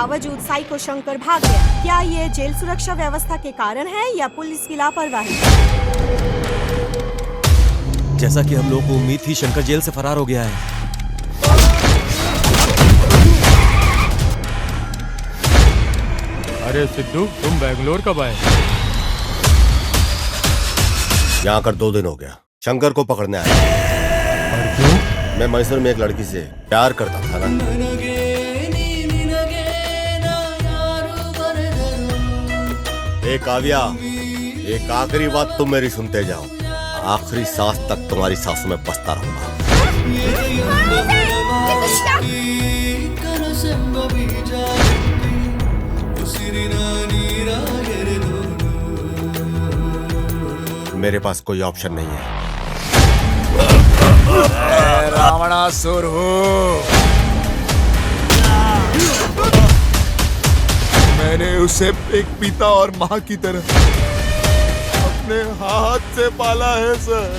बावजूद साइको शंकर भाग गया। क्या ये जेल सुरक्षा व्यवस्था के कारण है या पुलिस की लापरवाही? जैसा कि हम लोगों को उम्मीद थी, शंकर जेल से फरार हो गया है। अरे सिद्धू, तुम बेंगलोर कब आए? यहाँ आकर 2 दिन हो गया। शंकर को पकड़ने आया। और क्यों? मैं मैसूर में एक लड़की से प्यार करता था ना। काव्या, एक आखिरी बात तुम मेरी सुनते जाओ। आखिरी सांस तक तुम्हारी सांसों में बसता रहूंगा। मेरे पास कोई ऑप्शन नहीं है। रावणासुर हो। मैंने उसे एक पिता और माँ की तरह अपने हाथ से पाला है सर।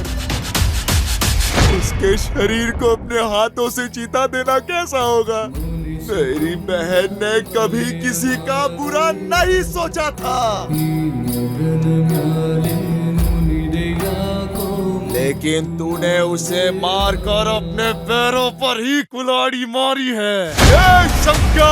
उसके शरीर को अपने हाथों से चीता देना कैसा होगा? मेरी बहन ने कभी किसी का बुरा नहीं सोचा था, लेकिन तूने उसे मारकर अपने पैरों पर ही कुल्हाड़ी मारी है। ये शंकर!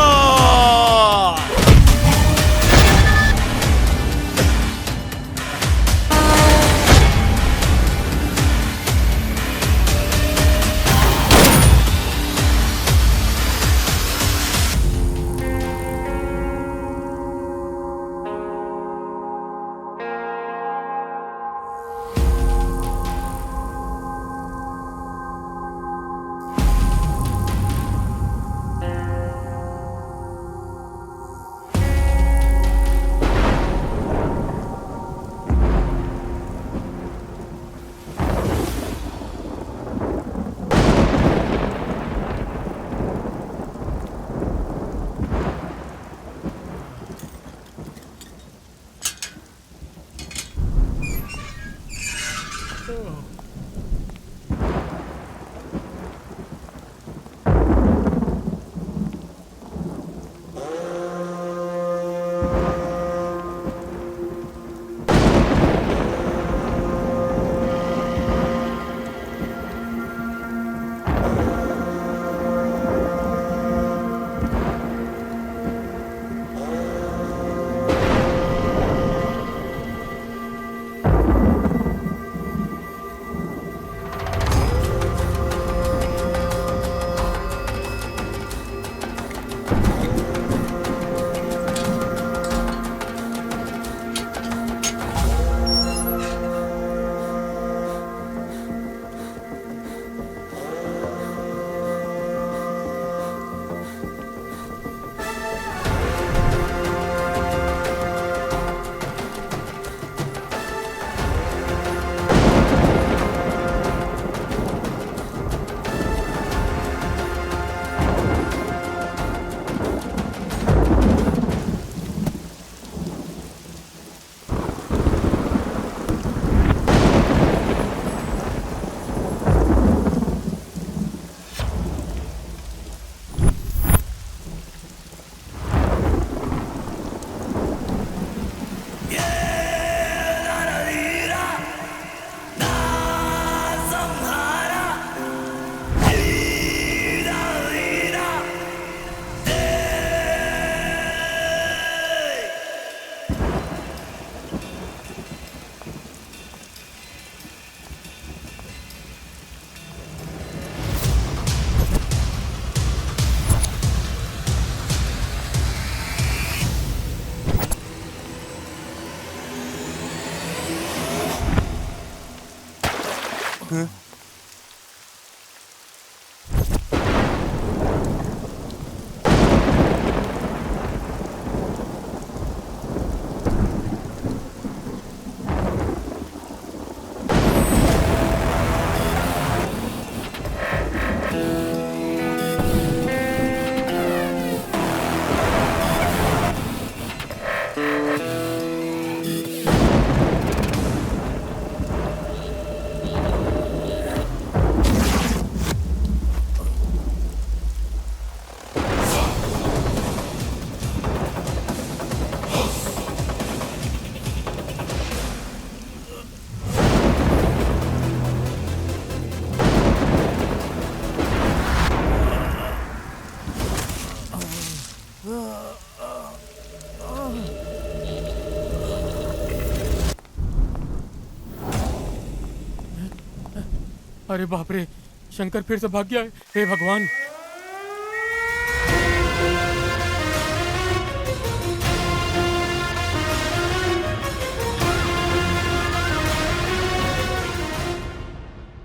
अरे बाप रे, शंकर फिर से भाग गया है। हे भगवान।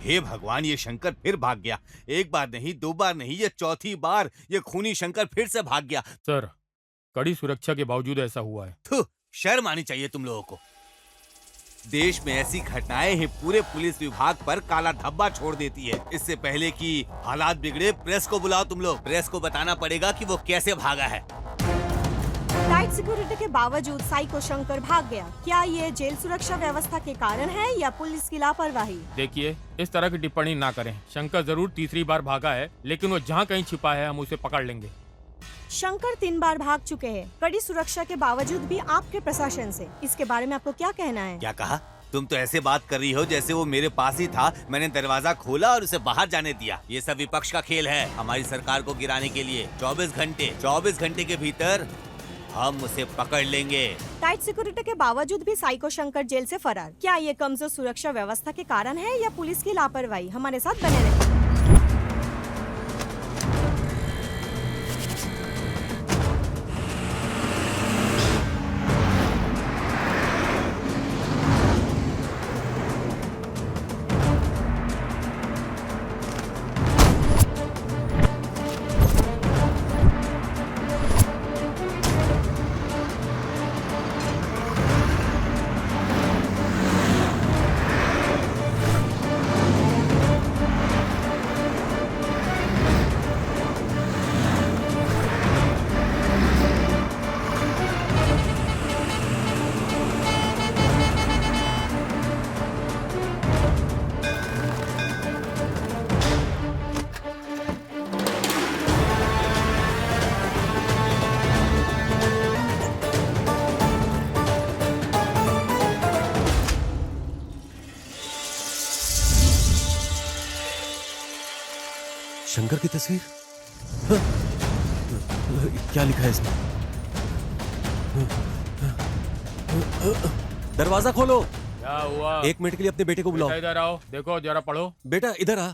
हे भगवान, ये शंकर फिर भाग गया। एक बार नहीं, दो बार नहीं, ये चौथी बार ये खूनी शंकर फिर से भाग गया। सर, कड़ी सुरक्षा के बावजूद ऐसा हुआ है। थू, शर्म आनी चाहिए तुम लोगों को। देश में ऐसी घटनाएं ही पूरे पुलिस विभाग पर काला धब्बा छोड़ देती है। इससे पहले कि हालात बिगड़े, प्रेस को बुलाओ तुम लोग। प्रेस को बताना पड़ेगा कि वो कैसे भागा है। टाइट सिक्योरिटी के बावजूद साइको शंकर भाग गया। क्या ये जेल सुरक्षा व्यवस्था के कारण है या पुलिस की लापरवाही? देखिए, इस तरह की टिप्पणी ना करें। शंकर जरूर तीसरी बार भागा है, लेकिन वो जहाँ कहीं छिपा है हम उसे पकड़ लेंगे। शंकर 3 बार भाग चुके हैं, कड़ी सुरक्षा के बावजूद भी आपके प्रशासन से। इसके बारे में आपको क्या कहना है? क्या कहा? तुम तो ऐसे बात कर रही हो जैसे वो मेरे पास ही था। मैंने दरवाजा खोला और उसे बाहर जाने दिया। ये सब विपक्ष का खेल है, हमारी सरकार को गिराने के लिए। 24 घंटे के भीतर हम उसे पकड़ लेंगे। टाइट सिक्योरिटी के बावजूद भी साइको शंकर जेल से फरार। क्या ये कमजोर सुरक्षा व्यवस्था के कारण है या पुलिस की लापरवाही? हमारे साथ बने रहिए। शंकर की तस्वीर? हाँ? क्या लिखा है इसमें? दरवाजा खोलो। क्या हुआ? 1 मिनट के लिए अपने बेटे को बुलाओ। इधर आओ, देखो जरा पढ़ो। बेटा इधर आ।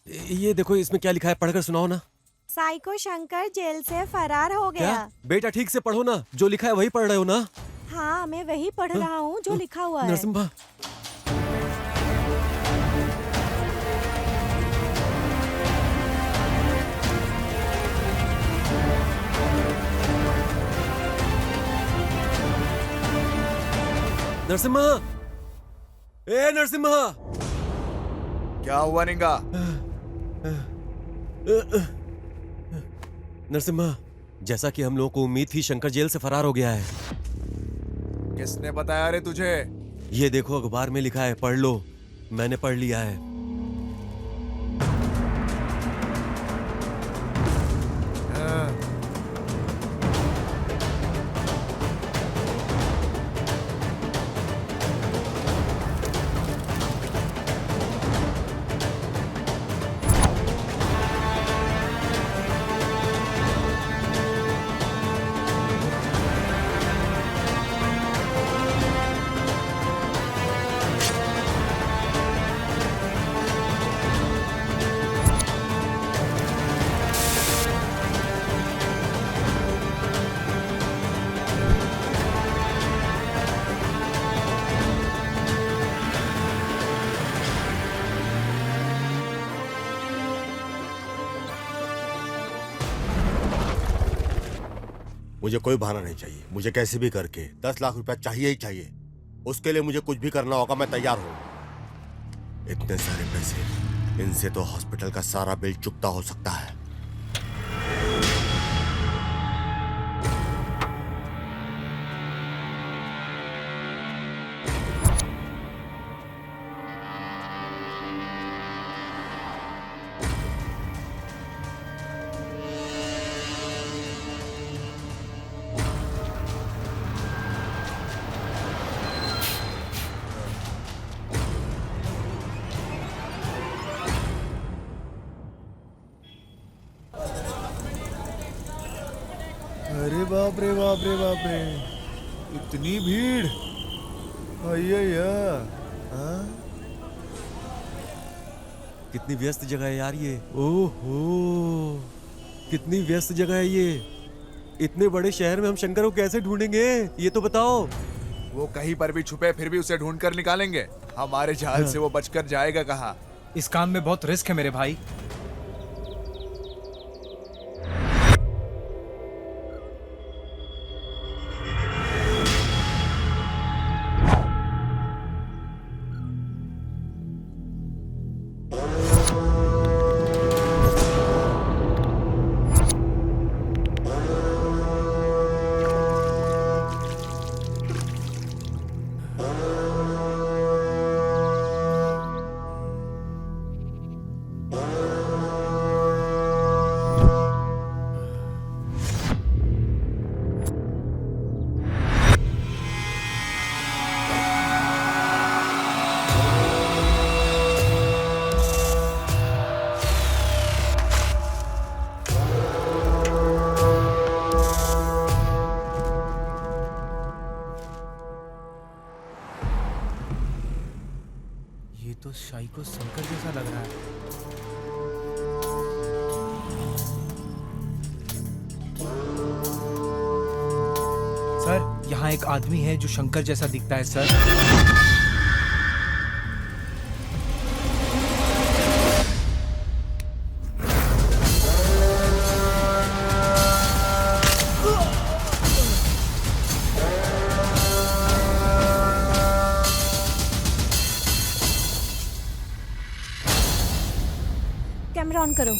ये देखो इसमें क्या लिखा है, पढ़कर सुनाओ ना। साइको शंकर जेल से फरार हो गया। क्या? बेटा ठीक से पढ़ो ना, जो लिखा है वही पढ़ रहे हो ना? हाँ, मैं वही पढ़ रहा हूँ जो लिखा हुआ है। नरसिम्हा, नरसिम्हा, ए नरसिम्हा। क्या हुआ निंगा? नरसिम्हा, जैसा कि हम लोगों को उम्मीद थी, शंकर जेल से फरार हो गया है। किसने बताया रे तुझे? ये देखो अखबार में लिखा है, पढ़ लो। मैंने पढ़ लिया है। मुझे कोई बहाना नहीं चाहिए। मुझे कैसे भी करके 10 लाख रुपया चाहिए ही चाहिए। उसके लिए मुझे कुछ भी करना होगा, मैं तैयार हूं। इतने सारे पैसे, इनसे तो हॉस्पिटल का सारा बिल चुकता हो सकता है। अरे बाप रे बाप रे बाप रे, इतनी भीड़। अय्या, कितनी व्यस्त जगह है यार ये। ओहो, कितनी व्यस्त जगह है ये। इतने बड़े शहर में हम शंकर को कैसे ढूंढेंगे, ये तो बताओ। वो कहीं पर भी छुपे फिर भी उसे ढूंढ कर निकालेंगे। हमारे जाल से वो बचकर जाएगा कहाँ? इस काम में बहुत रिस्क है मेरे भाई। ये तो साइको शंकर जैसा लग रहा है। सर, यहाँ एक आदमी है जो शंकर जैसा दिखता है सर। कैमरा ऑन करो।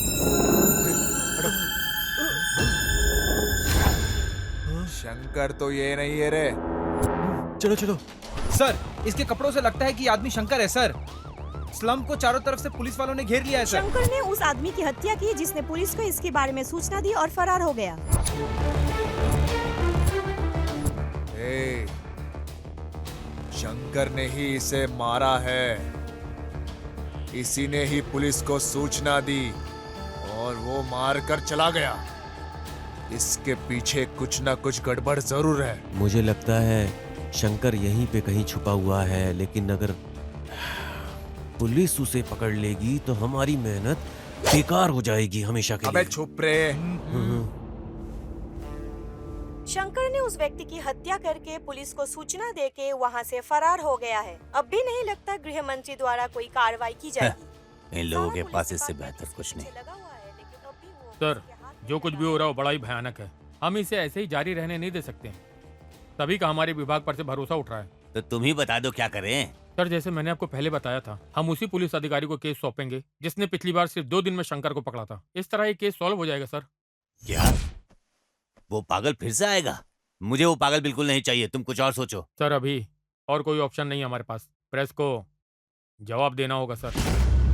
शंकर तो ये नहीं है रे। चलो चलो। सर, इसके कपड़ों से लगता है कि ये आदमी शंकर है सर। स्लम को चारों तरफ से पुलिस वालों ने घेर लिया है सर। शंकर ने उस आदमी की हत्या की जिसने पुलिस को इसके बारे में सूचना दी और फरार हो गया। ए, शंकर ने ही इसे मारा है। इसी ने ही पुलिस को सूचना दी और वो मार कर चला गया। इसके पीछे कुछ ना कुछ गड़बड़ जरूर है। मुझे लगता है शंकर यहीं पे कहीं छुपा हुआ है, लेकिन अगर पुलिस उसे पकड़ लेगी तो हमारी मेहनत बेकार हो जाएगी हमेशा के अबे लिए। चुप रे। शंकर ने उस व्यक्ति की हत्या करके पुलिस को सूचना देके वहां से फरार हो गया है। अब भी नहीं लगता गृह मंत्री द्वारा कोई कार्रवाई की जाएगी। इन लोगों के पास इससे बेहतर कुछ नहीं। सर, जो कुछ भी हो रहा है वो बड़ा ही भयानक है। हम इसे ऐसे ही जारी रहने नहीं दे सकते। तभी का हमारे विभाग पर से भरोसा उठ रहा है। तो तुम ही बता दो क्या करें। सर, जैसे मैंने आपको पहले बताया था, हम उसी पुलिस अधिकारी को केस सौंपेंगे जिसने पिछली बार सिर्फ 2 दिन में शंकर को पकड़ा था। इस तरह ये केस सॉल्व हो जाएगा सर। क्या वो पागल फिर से आएगा? मुझे वो पागल बिल्कुल नहीं चाहिए। तुम कुछ और सोचो। सर, अभी और कोई ऑप्शन नहीं है हमारे पास। प्रेस को जवाब देना होगा सर।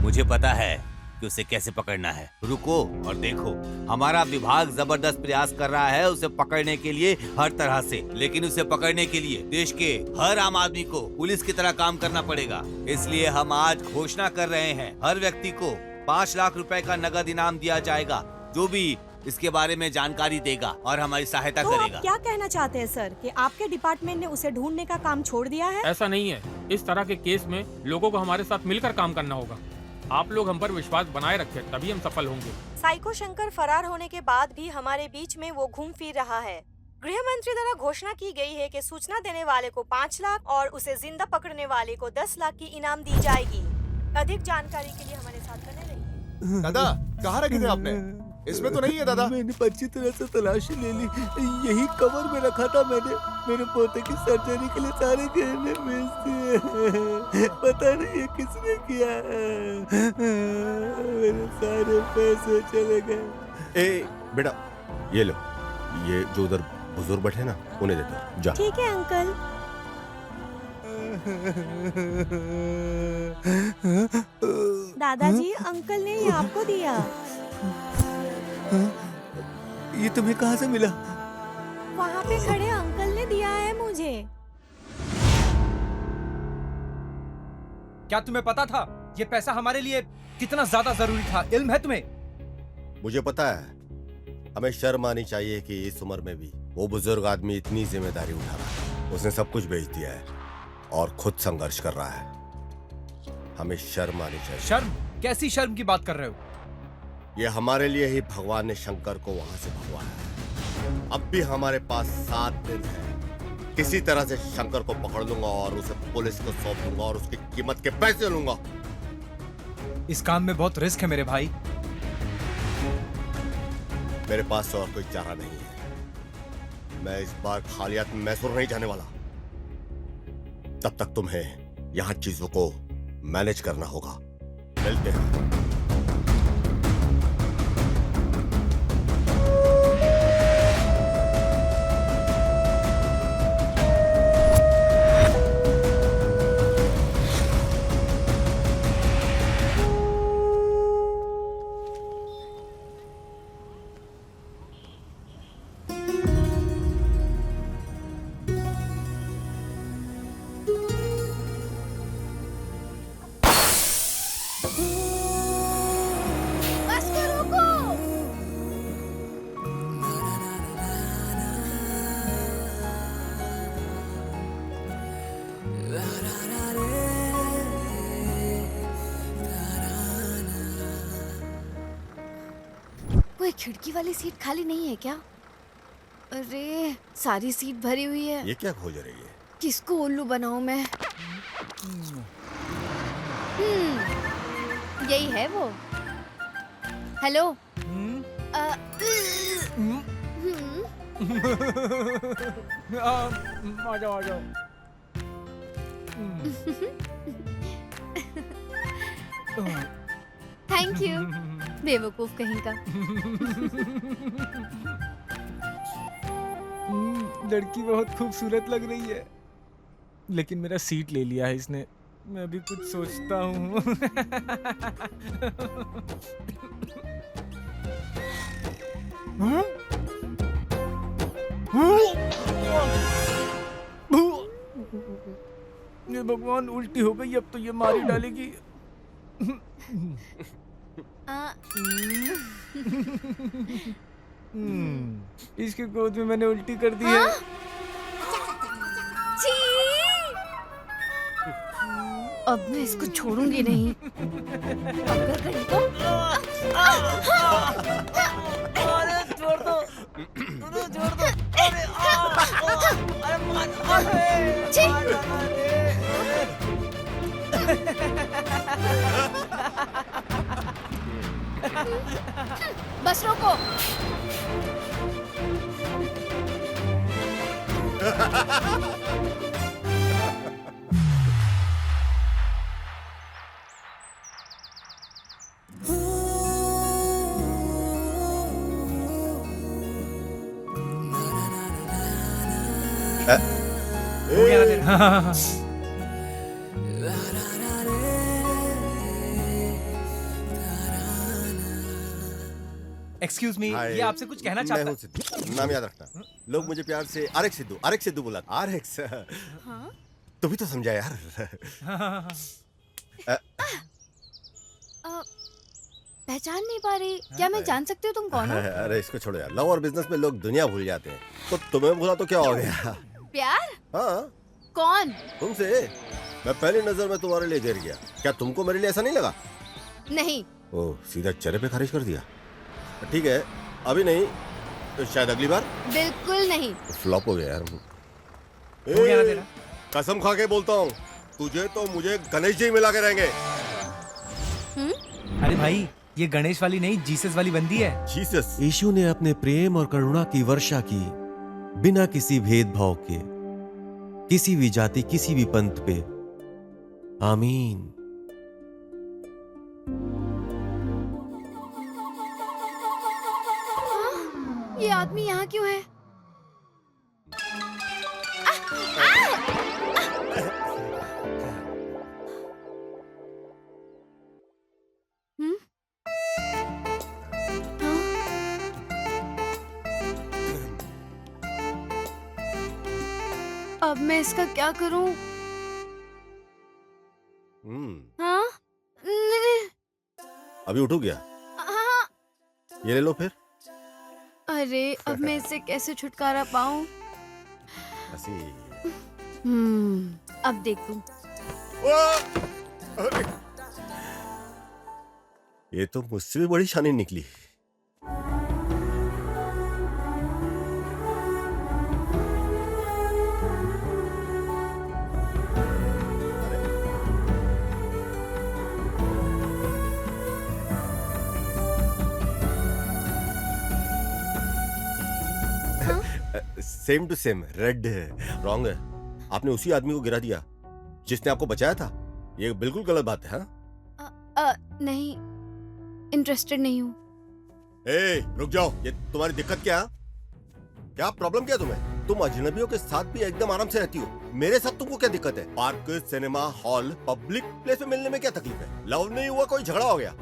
मुझे पता है कि उसे कैसे पकड़ना है। रुको और देखो। हमारा विभाग जबरदस्त प्रयास कर रहा है उसे पकड़ने के लिए हर तरह से, लेकिन उसे पकड़ने के लिए देश के हर आम आदमी को पुलिस की तरह काम करना पड़ेगा। इसलिए हम आज घोषणा कर रहे हैं, हर व्यक्ति को 5 लाख रुपए का नगद इनाम दिया जाएगा जो भी इसके बारे में जानकारी देगा और हमारी सहायता तो करेगा। आप क्या कहना चाहते हैं सर कि आपके डिपार्टमेंट ने उसे ढूंढने का काम छोड़ दिया है? ऐसा नहीं है। इस तरह के केस में लोगों को हमारे साथ मिलकर काम करना होगा। आप लोग हम पर विश्वास बनाए रखें, तभी हम सफल होंगे। साइको शंकर फरार होने के बाद भी हमारे बीच में वो घूम फिर रहा है। गृह मंत्री द्वारा घोषणा की गई है कि सूचना देने वाले को 5 लाख और उसे जिंदा पकड़ने वाले को 10 लाख की इनाम दी जाएगी। अधिक जानकारी के लिए हमारे साथ बने रहिए। दादा, कहाँ रखे थे आपने? इसमें तो नहीं है दादा। मैंने अच्छी तरह से तलाशी ले ली। यही कवर में रखा था मैंने। मेरे पोते की सर्जरी के लिए सारे गहने बेच दिए। पता नहीं ये किसने किया। मेरे सारे पैसे चले गए। ए बेटा, ये लो। ये जो उधर बुजुर्ग बैठे ना, उन्हें दे दो। जा। ठीक है अंकल। दादाजी, अंकल ने ये आपको दिया। ये तुम्हें कहाँ से मिला? वहाँ पे खड़े अंकल ने दिया है मुझे। क्या तुम्हें पता था ये पैसा हमारे लिए कितना ज्यादा जरूरी था? इल्म है तुम्हें? मुझे पता है। हमें शर्म आनी चाहिए कि इस उम्र में भी वो बुजुर्ग आदमी इतनी जिम्मेदारी उठा रहा है। उसने सब कुछ बेच दिया है और खुद संघर्ष कर रहा है। हमें शर्म आनी चाहिए। शर्म? कैसी शर्म की बात कर रहे हो? ये हमारे लिए ही भगवान ने शंकर को वहां से भगवाया है। अब भी हमारे पास 7 दिन है। किसी तरह से शंकर को पकड़ लूंगा और उसे पुलिस को सौंप दूंगा और उसकी कीमत के पैसे लूंगा। इस काम में बहुत रिस्क है मेरे भाई। मेरे पास और कोई चारा नहीं है। मैं इस बार खाली हाथ मैसूर नहीं जाने वाला। तब तक तुम्हें यहां चीजों को मैनेज करना होगा। मिलते हैं। कोई खिड़की वाली सीट खाली नहीं है क्या? अरे सारी सीट भरी हुई है। ये क्या खोज रही है? किसको उल्लू बनाऊं मैं? यही है वो। हेलो। आ जाओ आ जाओ। Thank you. बेवकूफ कहीं का। लड़की बहुत खूबसूरत लग रही है, लेकिन मेरा सीट ले लिया है इसने। मैं भी कुछ सोचता हूँ। ये भगवान, उल्टी हो गई, अब तो ये मार ही डालेगी। इसके गोद में मैंने उल्टी कर दी है। छी! अब मैं इसको छोड़ूंगी नहीं। अगर कहीं तो अरे छोड़ दो, छोड़ दो। अरे बस रोको। हो गया ना तेरा? एक्सक्यूज मी, हाय, ये आपसे कुछ कहना मैं चाहता हूँ सिद्धू। नाम याद रखना। लोग मुझे प्यार से आरएक्स सिद्धू बुलाते। आरएक्स। तू भी तो समझा यार। पहचान नहीं पा रही। क्या मैं जान सकती हूँ तुम कौन हो? अरे इसको छोड़ो यार। लव और बिजनेस में लोग दुनिया भूल जाते हैं, तो तुम्हें भूला तो क्या हो गया? प्यार? हाँ, कौन? तुमसे। मैं पहली नजर में तुम्हारे लिए गिर गया। क्या तुमको मेरे लिए ऐसा नहीं लगा? नहीं। ओह, सीधा चेहरे पे खारिज कर दिया। ठीक है, अभी नहीं तो शायद अगली बार। बिल्कुल नहीं। फ्लॉप हो गया यार। हो गया ना तेरा? कसम खा के बोलता हूँ, तुझे तो मुझे गणेश जी मिला के रहेंगे। अरे भाई, ये गणेश वाली नहीं, जीसस वाली बंदी है। जीसस। यीशु ने अपने प्रेम और करुणा की वर्षा की बिना किसी भेदभाव के, किसी भी जाति, किसी भी पंथ पे। आमीन। ये आदमी यहाँ क्यों है? अब मैं इसका क्या करूं? हाँ? अभी उठो गया। हाँ। ये ले लो फिर। अरे अब मैं इससे कैसे छुटकारा पाऊं? ऐसी। अब देखूं। ये तो मुझसे भी बड़ी शानी निकली। सेम टू सेम, रेड है, रॉन्ग है। आपने उसी आदमी को गिरा दिया जिसने आपको बचाया था। ये बिल्कुल गलत बात है। हाँ, नहीं, इंटरेस्टेड नहीं हूँ। रुक जाओ, ये तुम्हारी दिक्कत क्या है? क्या प्रॉब्लम क्या तुम्हें? तुम अजनबियों के साथ भी एकदम आराम से रहती हो, मेरे साथ तुमको क्या दिक्कत है? Park, cinema hall, public place में मिलने में क्या तकलीफ है? लव नहीं हुआ, कोई झगड़ा हो गया?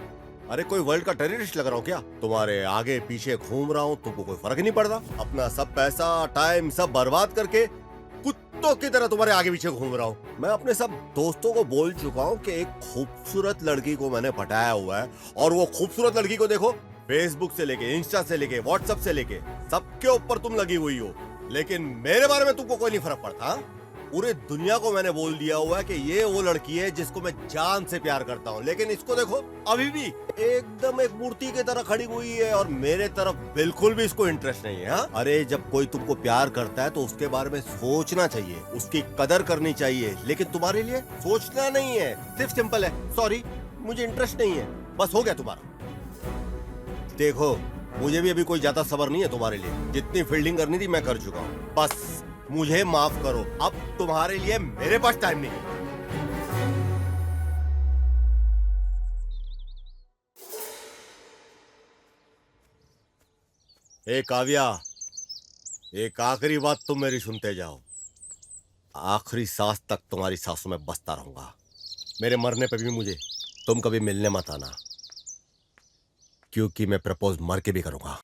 अरे कोई वर्ल्ड का टेररिस्ट लग रहा हूँ क्या? तुम्हारे आगे पीछे घूम रहा हूँ, तुमको कोई फर्क नहीं पड़ता? अपना सब पैसा टाइम सब बर्बाद करके कुत्तों की तरह तुम्हारे आगे पीछे घूम रहा हूँ। मैं अपने सब दोस्तों को बोल चुका हूँ कि एक खूबसूरत लड़की को मैंने पटाया हुआ है, और वो खूबसूरत लड़की को देखो, फेसबुक से लेके, इंस्टा से लेके, व्हाट्सएप से लेके सबके ऊपर तुम लगी हुई हो, लेकिन मेरे बारे में तुमको कोई नहीं फर्क पड़ता। पूरे दुनिया को मैंने बोल दिया हुआ है कि ये वो लड़की है जिसको मैं जान से प्यार करता हूँ, लेकिन इसको देखो, अभी भी एकदम एक मूर्ति की तरह खड़ी हुई है और मेरे तरफ बिल्कुल भी इसको इंटरेस्ट नहीं है। हाँ? अरे जब कोई तुमको प्यार करता है तो उसके बारे में सोचना चाहिए, उसकी कदर करनी चाहिए, लेकिन तुम्हारे लिए सोचना नहीं है, सिर्फ सिंपल है, सॉरी मुझे इंटरेस्ट नहीं है, बस हो गया तुम्हारा। देखो, मुझे भी अभी कोई ज्यादा सब्र नहीं है तुम्हारे लिए, जितनी फील्डिंग करनी थी मैं कर चुका हूँ, बस मुझे माफ करो, अब तुम्हारे लिए मेरे पास टाइम नहीं है। ए काव्या, एक आखिरी बात तुम मेरी सुनते जाओ, आखिरी सांस तक तुम्हारी सांसों में बसता रहूंगा। मेरे मरने पे भी मुझे तुम कभी मिलने मत आना, क्योंकि मैं प्रपोज मर के भी करूंगा।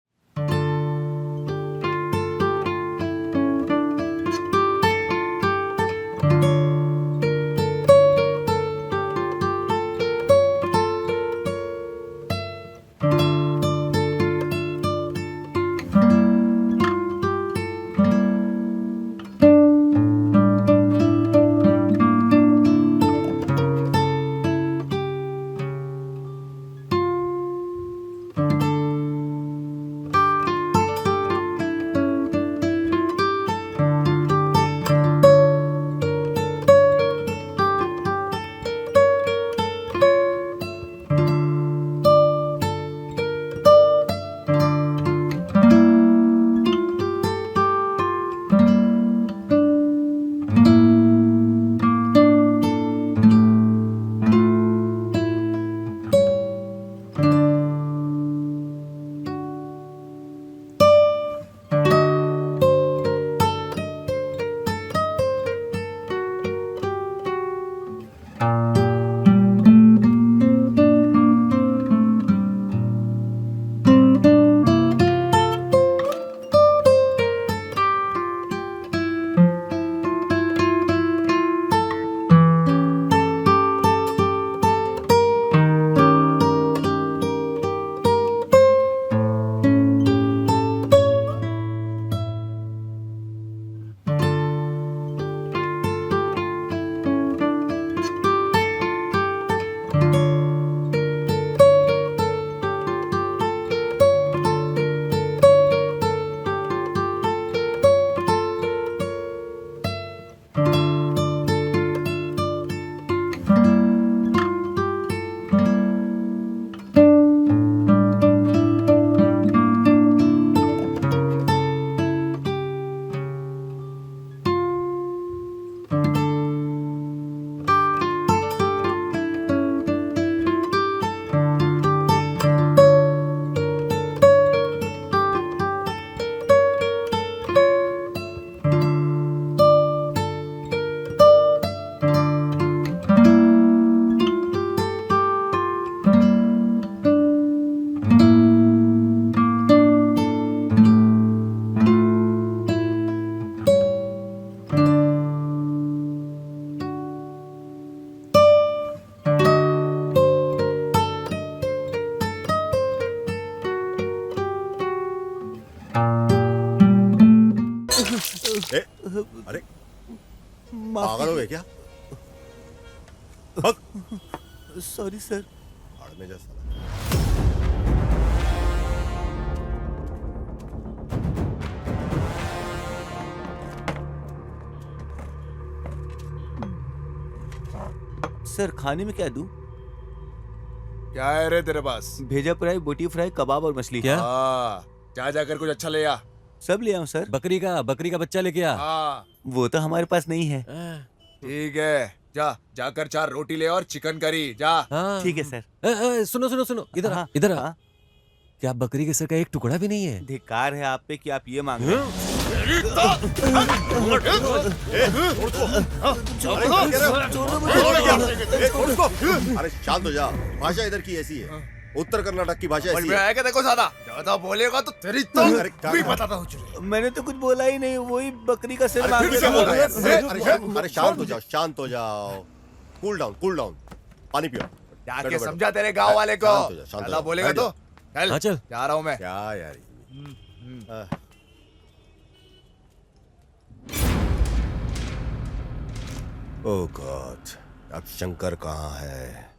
अरे पागल हो गए क्या? Sorry sir. भाड़ में जा साला। सर खाने में क्या दूं? क्या है रे तेरे पास? भेजा फ्राई, बोटी फ्राई, कबाब और मछली। क्या? हाँ, जा जाकर कुछ अच्छा ले आ। सब ले आऊं सर? बकरी का बच्चा लेके आ। हाँ वो तो हमारे पास नहीं है। ठीक है, जा जाकर 4 रोटी ले और चिकन करी जा। हाँ। ठीक है सर। सुनो इधर आ, हाँ, इधर आ। हाँ। क्या बकरी के सर का एक टुकड़ा भी नहीं है? धिक्कार है आप पे कि आप ये मांग रहे हैं। अरे शांत हो जा, भाषा इधर की ऐसी है, उत्तर कर्नाटक की भाषा ऐसी है। आएगा देखो ज्यादा बोलेगा तो तेरी तो अरे क्या- भी बताता हूँ चुरे। मैंने तो कुछ बोला ही नहीं, वही बकरी का सिर अरे मांग फिर रहे से थे। बोल रहा है। अरे शांत हो जाओ, शांत हो जाओ। कूल डाउन, पानी पियो। जाके बैठो, समझा तेरे गांव वाले को। शांत हो जा, शांत हो ज्यादा जा। बोलेगा बैठ तो जा। हाँ, चल। जा रहा हूँ मैं। क्या यार ओह गॉड, अब शंकर कहाँ है?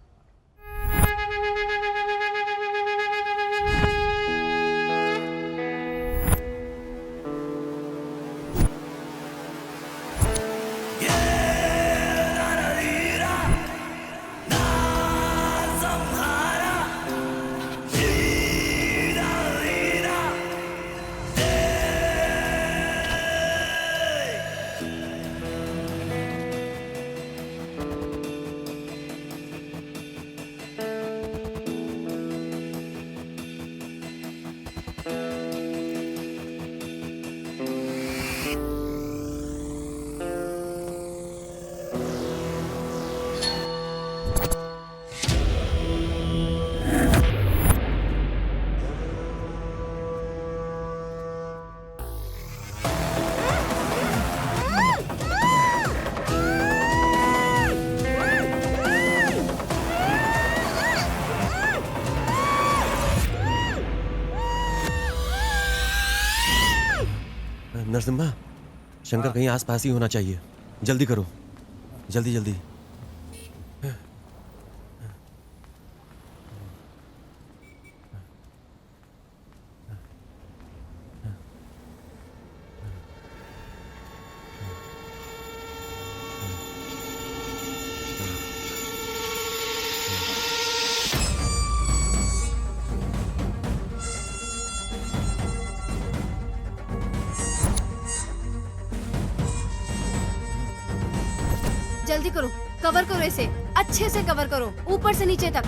नरसिम्हा, शंकर कहीं आसपास ही होना चाहिए। जल्दी करो, जल्दी। जल्दी करो, कवर करो इसे, अच्छे से कवर करो, ऊपर से नीचे तक।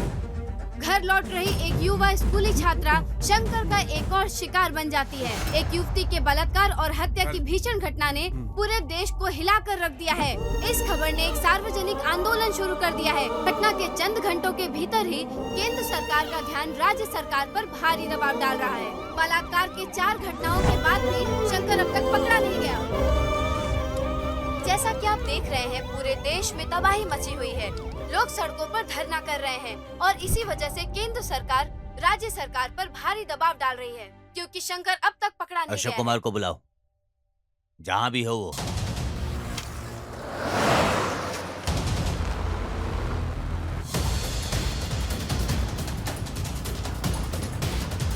घर लौट रही एक युवा स्कूली छात्रा शंकर का एक और शिकार बन जाती है। एक युवती के बलात्कार और हत्या की भीषण घटना ने पूरे देश को हिलाकर रख दिया है। इस खबर ने एक सार्वजनिक आंदोलन शुरू कर दिया है। घटना के चंद घंटों के भीतर ही केंद्र सरकार का ध्यान राज्य सरकार पर भारी दबाव डाल रहा है। बलात्कार के 4 घटनाओं के बाद भी शंकर अब तक पकड़ा नहीं गया। जैसा कि आप देख रहे हैं, पूरे देश में तबाही मची हुई है। लोग सड़कों पर धरना कर रहे हैं और इसी वजह से केंद्र सरकार राज्य सरकार पर भारी दबाव डाल रही है, क्योंकि शंकर अब तक पकड़ा नहीं अशोक गया। कुमार को बुलाओ, जहां भी हो वो।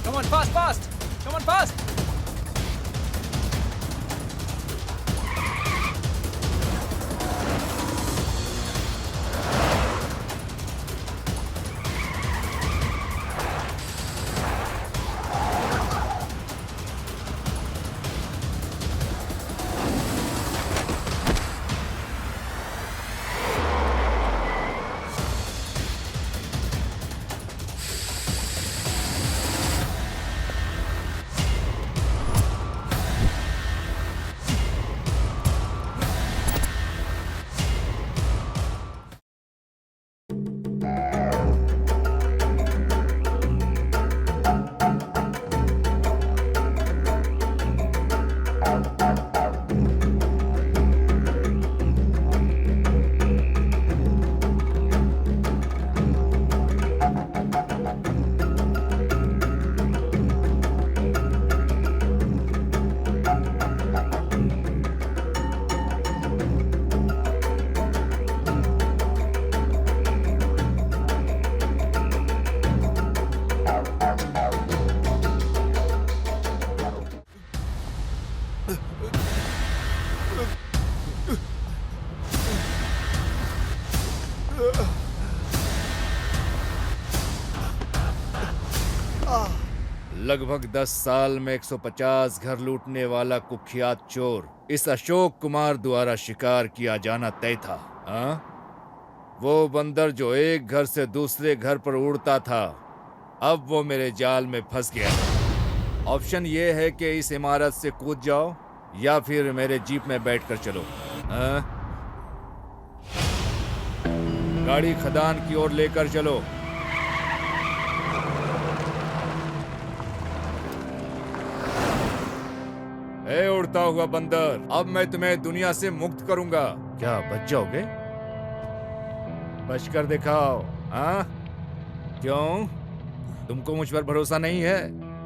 Come on, fast! Come on, fast! लगभग 10 साल में 150 घर लूटने वाला कुख्यात चोर इस अशोक कुमार द्वारा शिकार किया जाना तय था। हाँ? वो बंदर जो एक घर से दूसरे घर पर उड़ता था, अब वो मेरे जाल में फंस गया। ऑप्शन ये है कि इस इमारत से कूद जाओ या फिर मेरे जीप में बैठकर चलो। हाँ? गाड़ी खदान की ओर लेकर चलो। ए उड़ता हुआ बंदर, अब मैं तुम्हें दुनिया से मुक्त करूंगा। क्या बच जाओगे? बच कर दिखाओ। हाँ? क्यों? तुमको मुझ पर भरोसा नहीं है?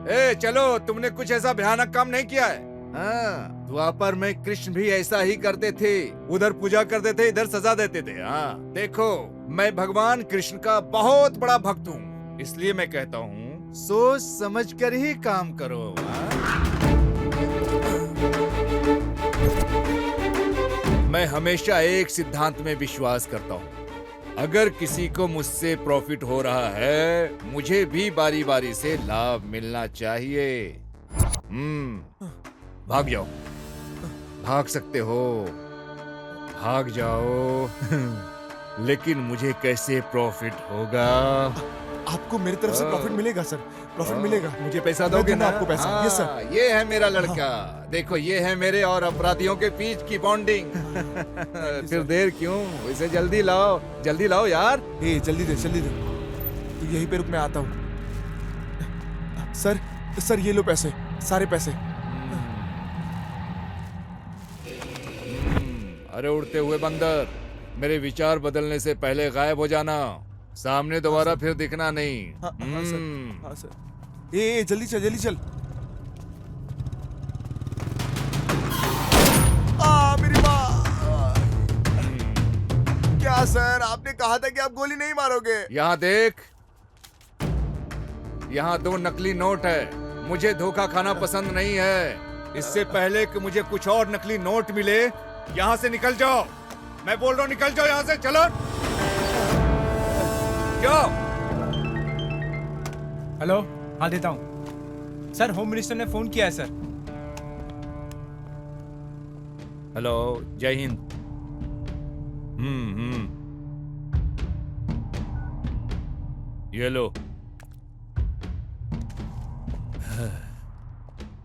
ए चलो, तुमने कुछ ऐसा भयानक काम नहीं किया है। हाँ, द्वापर में कृष्ण भी ऐसा ही करते थे। उधर पूजा करते थे, इधर सजा देते थे। हाँ, देखो, मैं भगवान कृष्ण का बहुत बड़ा भक्त हूँ, इसलिए मैं कहता हूँ सोच समझ कर ही काम करो। हाँ? मैं हमेशा एक सिद्धांत में विश्वास करता हूँ, अगर किसी को मुझसे प्रॉफिट हो रहा है, मुझे भी बारी बारी से लाभ मिलना चाहिए। भाग जाओ, भाग सकते हो, भाग जाओ। लेकिन मुझे कैसे प्रॉफिट होगा? आपको मेरी तरफ से प्रॉफिट मिलेगा सर, प्रॉफिट मिलेगा। मुझे पैसा दोगे ना? आपको पैसा। हाँ, यस सर। ये है मेरा लड़का। देखो, ये है मेरे और अपराधियों के बीच की बॉन्डिंग। फिर देर क्यों? इसे जल्दी लाओ, जल्दी लाओ यार। ए जल्दी दे, जल्दी दे। तो यहीं पे रुक, मैं आता हूँ। सर ये लो पैसे, सारे पैसे। अरे उड़ते हुए बंदर, मेरे विचार बदलने से पहले गायब हो जाना। सामने दोबारा फिर दिखना नहीं। हाँ सर। ए जल्दी चल, जल्दी चल। मेरी माँ। क्या सर, आपने कहा था कि आप गोली नहीं मारोगे। यहाँ देख, यहाँ 2 नकली नोट है। मुझे धोखा खाना पसंद नहीं है। इससे पहले कि मुझे कुछ और नकली नोट मिले, यहाँ से निकल जाओ। मैं बोल रहा हूँ, निकल जाओ यहाँ से। चलो। क्यों? हेलो, हाँ देता हूँ सर। होम मिनिस्टर ने फोन किया है सर। हेलो, जय हिंद। ये लो।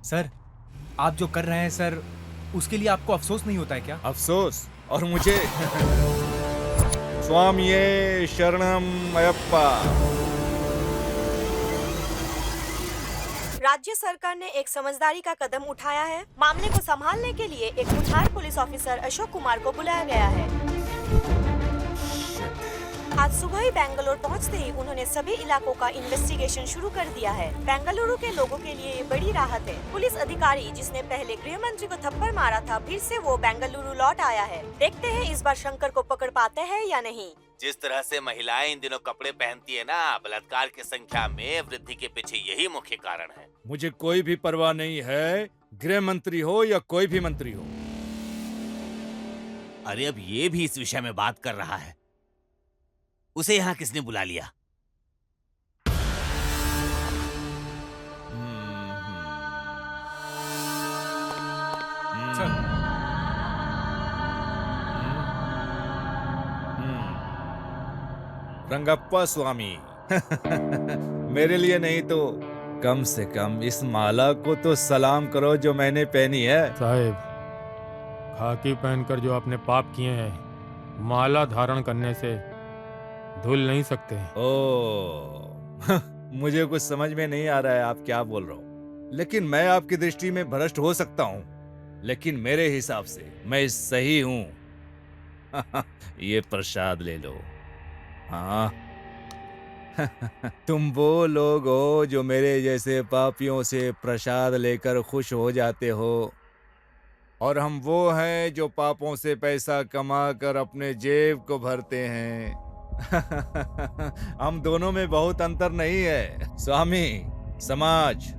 सर, आप जो कर रहे हैं सर, उसके लिए आपको अफसोस नहीं होता है क्या? अफसोस? और मुझे? स्वामिये शरणम अयप्पा। राज्य सरकार ने एक समझदारी का कदम उठाया है। मामले को संभालने के लिए एक मुठार पुलिस ऑफिसर अशोक कुमार को बुलाया गया है। आज सुबह ही बेंगलुरु पहुंचते ही उन्होंने सभी इलाकों का इन्वेस्टिगेशन शुरू कर दिया है। बेंगलुरु के लोगों के लिए ये बड़ी राहत है। पुलिस अधिकारी जिसने पहले गृह मंत्री को थप्पड़ मारा था, फिर से वो बेंगलुरु लौट आया है। देखते हैं इस बार शंकर को पकड़ पाते हैं या नहीं। जिस तरह से महिलाएं इन दिनों कपड़े पहनती है ना, बलात्कार की संख्या में वृद्धि के पीछे यही मुख्य कारण है। मुझे कोई भी परवाह नहीं है, गृह मंत्री हो या कोई भी मंत्री हो। अरे अब ये भी इस विषय में बात कर रहा है। उसे यहाँ किसने बुला लिया? रंगप्पा स्वामी। मेरे लिए नहीं तो कम से कम इस माला को तो सलाम करो जो मैंने पहनी है। साहेब, खाकी पहनकर जो आपने पाप किए हैं, माला धारण करने से धुल नहीं सकते। ओ, मुझे कुछ समझ में नहीं आ रहा है आप क्या बोल रहे हो। लेकिन मैं आपकी दृष्टि में भ्रष्ट हो सकता हूँ, लेकिन मेरे हिसाब से मैं सही हूँ। ये प्रसाद ले लो। हाँ। तुम वो लोग हो जो मेरे जैसे पापियों से प्रसाद लेकर खुश हो जाते हो, और हम वो हैं जो पापों से पैसा कमा कर अपने जेब को भरते हैं। हम दोनों में बहुत अंतर नहीं है स्वामी। समाज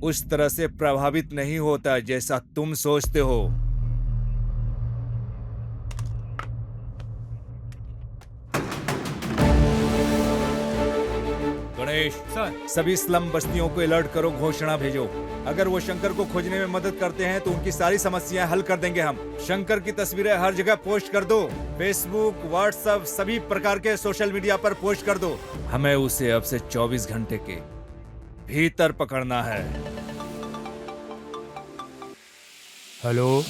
उस तरह से प्रभावित नहीं होता जैसा तुम सोचते हो। महेश सर सभी स्लम बस्तियों को अलर्ट करो, घोषणा भेजो। अगर वो शंकर को खोजने में मदद करते हैं तो उनकी सारी समस्याएं हल कर देंगे हम। शंकर की तस्वीरें हर जगह पोस्ट कर दो, फेसबुक, व्हाट्सएप, सभी प्रकार के सोशल मीडिया पर पोस्ट कर दो। हमें उसे अब से 24 घंटे के भीतर पकड़ना है। हेलो।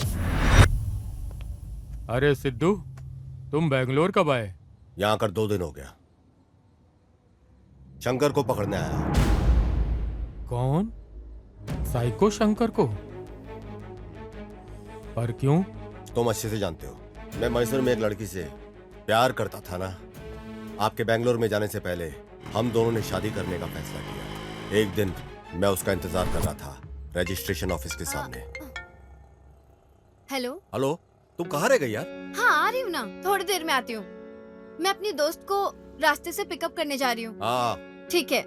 अरे सिद्धू, तुम बेंगलोर कब आए? यहाँ आकर 2 दिन हो गया। शंकर को पकड़ने आया। कौन? साइको शंकर को? पर क्यों? तुम अच्छे से जानते हो, मैं मैसूर में एक लड़की से प्यार करता था ना। आपके बेंगलोर में जाने से पहले हम दोनों ने शादी करने का फैसला किया। एक दिन मैं उसका इंतजार कर रहा था रजिस्ट्रेशन ऑफिस के सामने। हेलो। हेलो, तुम कहाँ रह गई यार? हाँ आ रही हूँ ना, थोड़ी देर में आती हूँ। मैं अपनी दोस्त को रास्ते से पिकअप करने जा रही हूँ। हाँ ठीक है।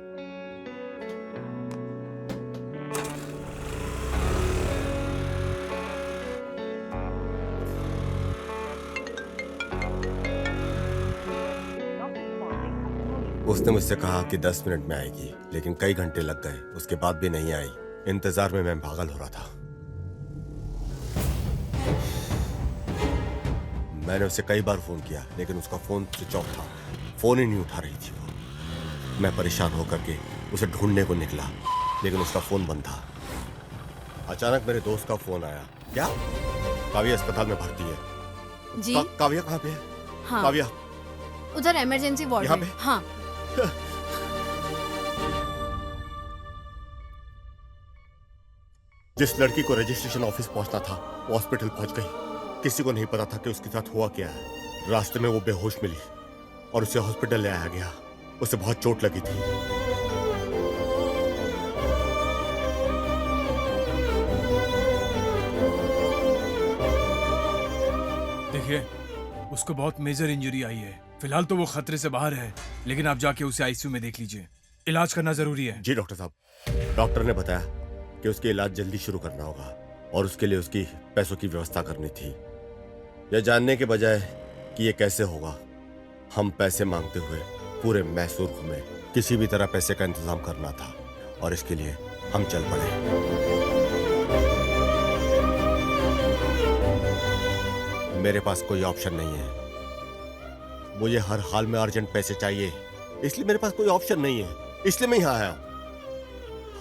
उसने मुझसे कहा कि 10 मिनट में आएगी, लेकिन कई घंटे लग गए, उसके बाद भी नहीं आई। इंतजार में मैं पागल हो रहा था। मैंने उसे कई बार फोन किया, लेकिन उसका फोन स्विच ऑफ था। फोन ही नहीं उठा रही थी वो। मैं परेशान होकर के उसे ढूंढने को निकला, लेकिन उसका फोन बंद था। अचानक मेरे दोस्त का फोन आया। क्या? काव्या अस्पताल में भर्ती है। जी। काव्या कहाँ पे है? हाँ। काव्या उधर इमरजेंसी वार्ड यहाँ में। पे? हाँ। जिस लड़की को रजिस्ट्रेशन ऑफिस पहुंचना था वो हॉस्पिटल पहुंच गई। किसी को नहीं पता था कि उसके साथ हुआ क्या है। रास्ते में वो बेहोश मिली और उसे हॉस्पिटल ले आया गया। उसे बहुत चोट लगी थी। देखिए, उसको बहुत मेजर इंजरी आई है। फिलहाल तो वो खतरे से बाहर है, लेकिन आप जाके उसे आईसीयू में देख लीजिए। इलाज करना जरूरी है। जी डॉक्टर साहब। डॉक्टर ने बताया कि उसके इलाज जल्दी शुरू करना होगा और उसके लिए उसकी पैसों की व्यवस्था करनी थी। यह जानने के बजाय कि ये कैसे होगा, हम पैसे मांगते हुए पूरे मैसूर घूमे। किसी भी तरह पैसे का इंतजाम करना था और इसके लिए हम चल पड़े। मेरे पास कोई ऑप्शन नहीं है। मुझे हर हाल में अर्जेंट पैसे चाहिए, इसलिए मेरे पास कोई ऑप्शन नहीं है। इसलिए मैं यहाँ आया।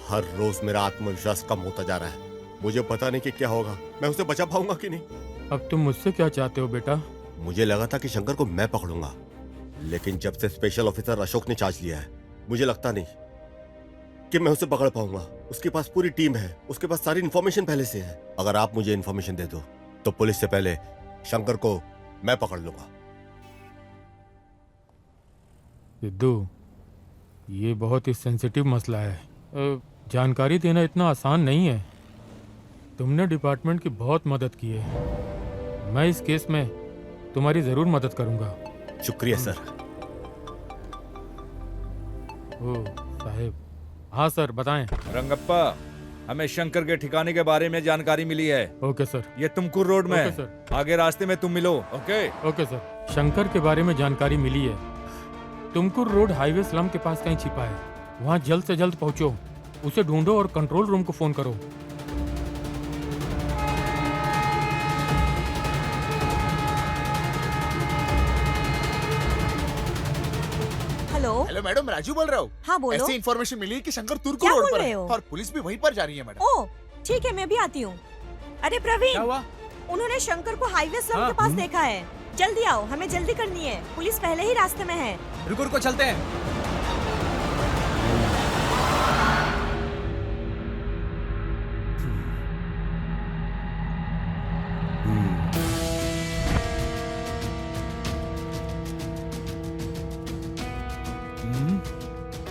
हर रोज मेरा आत्मविश्वास कम होता जा रहा है। मुझे पता नहीं कि क्या होगा, मैं उसे बचा पाऊंगा कि नहीं। अब तुम मुझसे क्या चाहते हो बेटा? मुझे लगा था कि शंकर को मैं पकड़ूंगा, लेकिन जब से स्पेशल ऑफिसर अशोक ने चार्ज लिया है, मुझे लगता नहीं कि मैं उसे पकड़ पाऊंगा। उसके पास पूरी टीम है, उसके पास सारी इंफॉर्मेशन पहले से है। अगर आप मुझे इंफॉर्मेशन दे दो तो पुलिस से पहले शंकर को मैं पकड़ लूंगा। सिद्धू, ये बहुत ही सेंसिटिव मसला है। जानकारी देना इतना आसान नहीं है। तुमने डिपार्टमेंट की बहुत मदद की है। मैं इस केस में तुम्हारी जरूर मदद करूंगा। शुक्रिया सर। ओ साहेब। हाँ सर, बताएं। रंगप्पा, हमें शंकर के ठिकाने के बारे में जानकारी मिली है। Okay sir. ये तुमकुर रोड में ओके है। सर। आगे रास्ते में तुम मिलो। Okay okay sir. शंकर के बारे में जानकारी मिली है। तुमकुर रोड हाईवे स्लम के पास कहीं छिपा है। वहाँ जल्द से जल्द पहुँचो, उसे ढूंढो और कंट्रोल रूम को फोन करो। हेलो मैडम, राजू बोल रहा हूँ। हाँ बोलो। ऐसी इन्फॉर्मेशन मिली कि शंकर तुर्क क्या रोड बोल पर रहे है हो? और पुलिस भी वहीं पर जा रही है मैडम। ओह ठीक है, मैं भी आती हूँ। अरे प्रवीण, क्या हुआ? उन्होंने शंकर को हाईवे स्लम हाँ, के पास देखा है। जल्दी आओ, हमें जल्दी करनी है। पुलिस पहले ही रास्ते में है। रुको रुको, चलते हैं।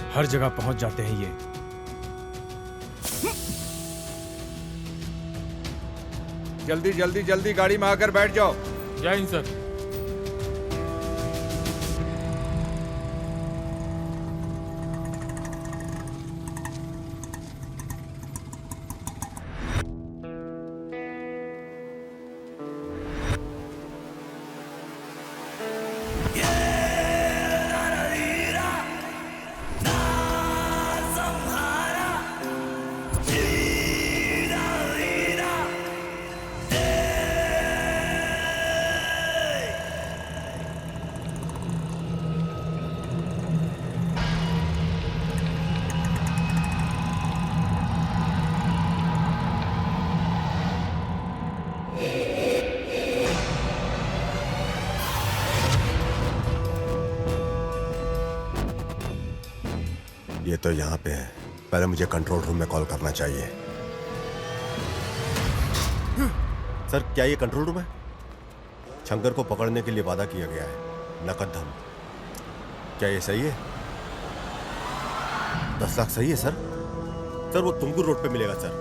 हर जगह पहुंच जाते हैं ये। जल्दी जल्दी जल्दी गाड़ी में आकर बैठ जाओ। जय हिंद सर। ये तो यहाँ पे है। पहले मुझे कंट्रोल रूम में कॉल करना चाहिए। सर, क्या ये कंट्रोल रूम है? शंकर को पकड़ने के लिए वादा किया गया है, नकद धन। क्या ये सही है? 10 लाख सही है सर? सर, वो तुमकुर रोड पे मिलेगा सर।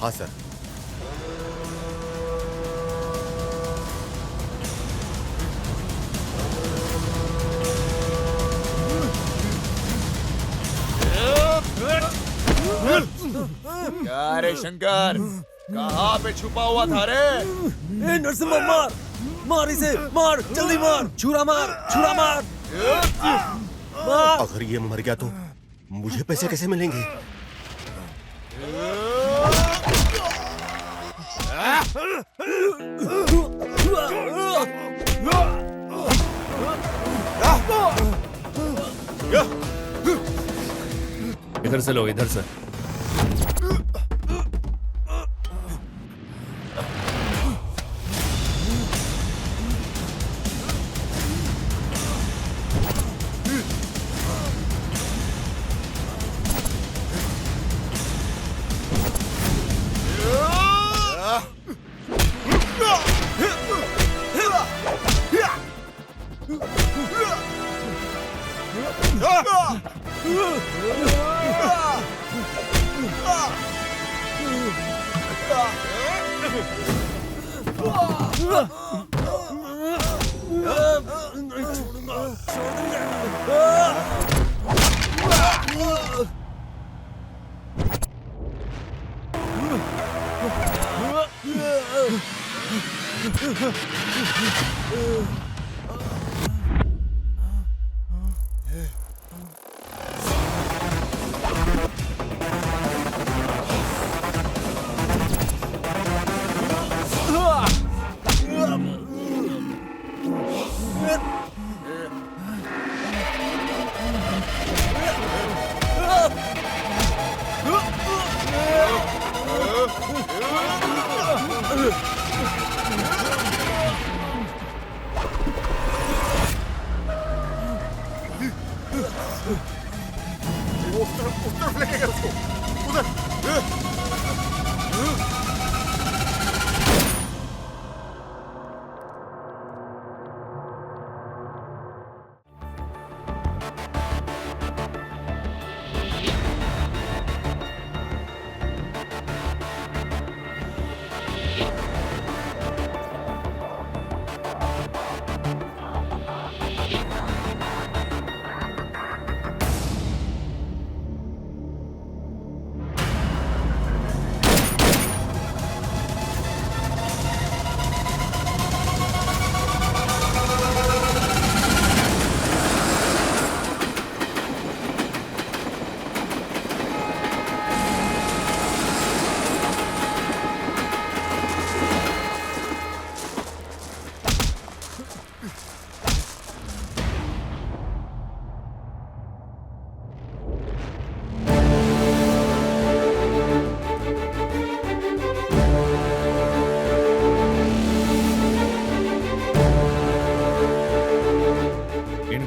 हाँ सर। क्या रे शंकर, कहाँ पे छुपा हुआ था रे? ए नरसिम्हा, मार मार इसे, मार जल्दी मार, छुरा मार, छुरा मार, मार। अगर ये मर गया तो मुझे पैसे कैसे मिलेंगे? इधर से लो, इधर से।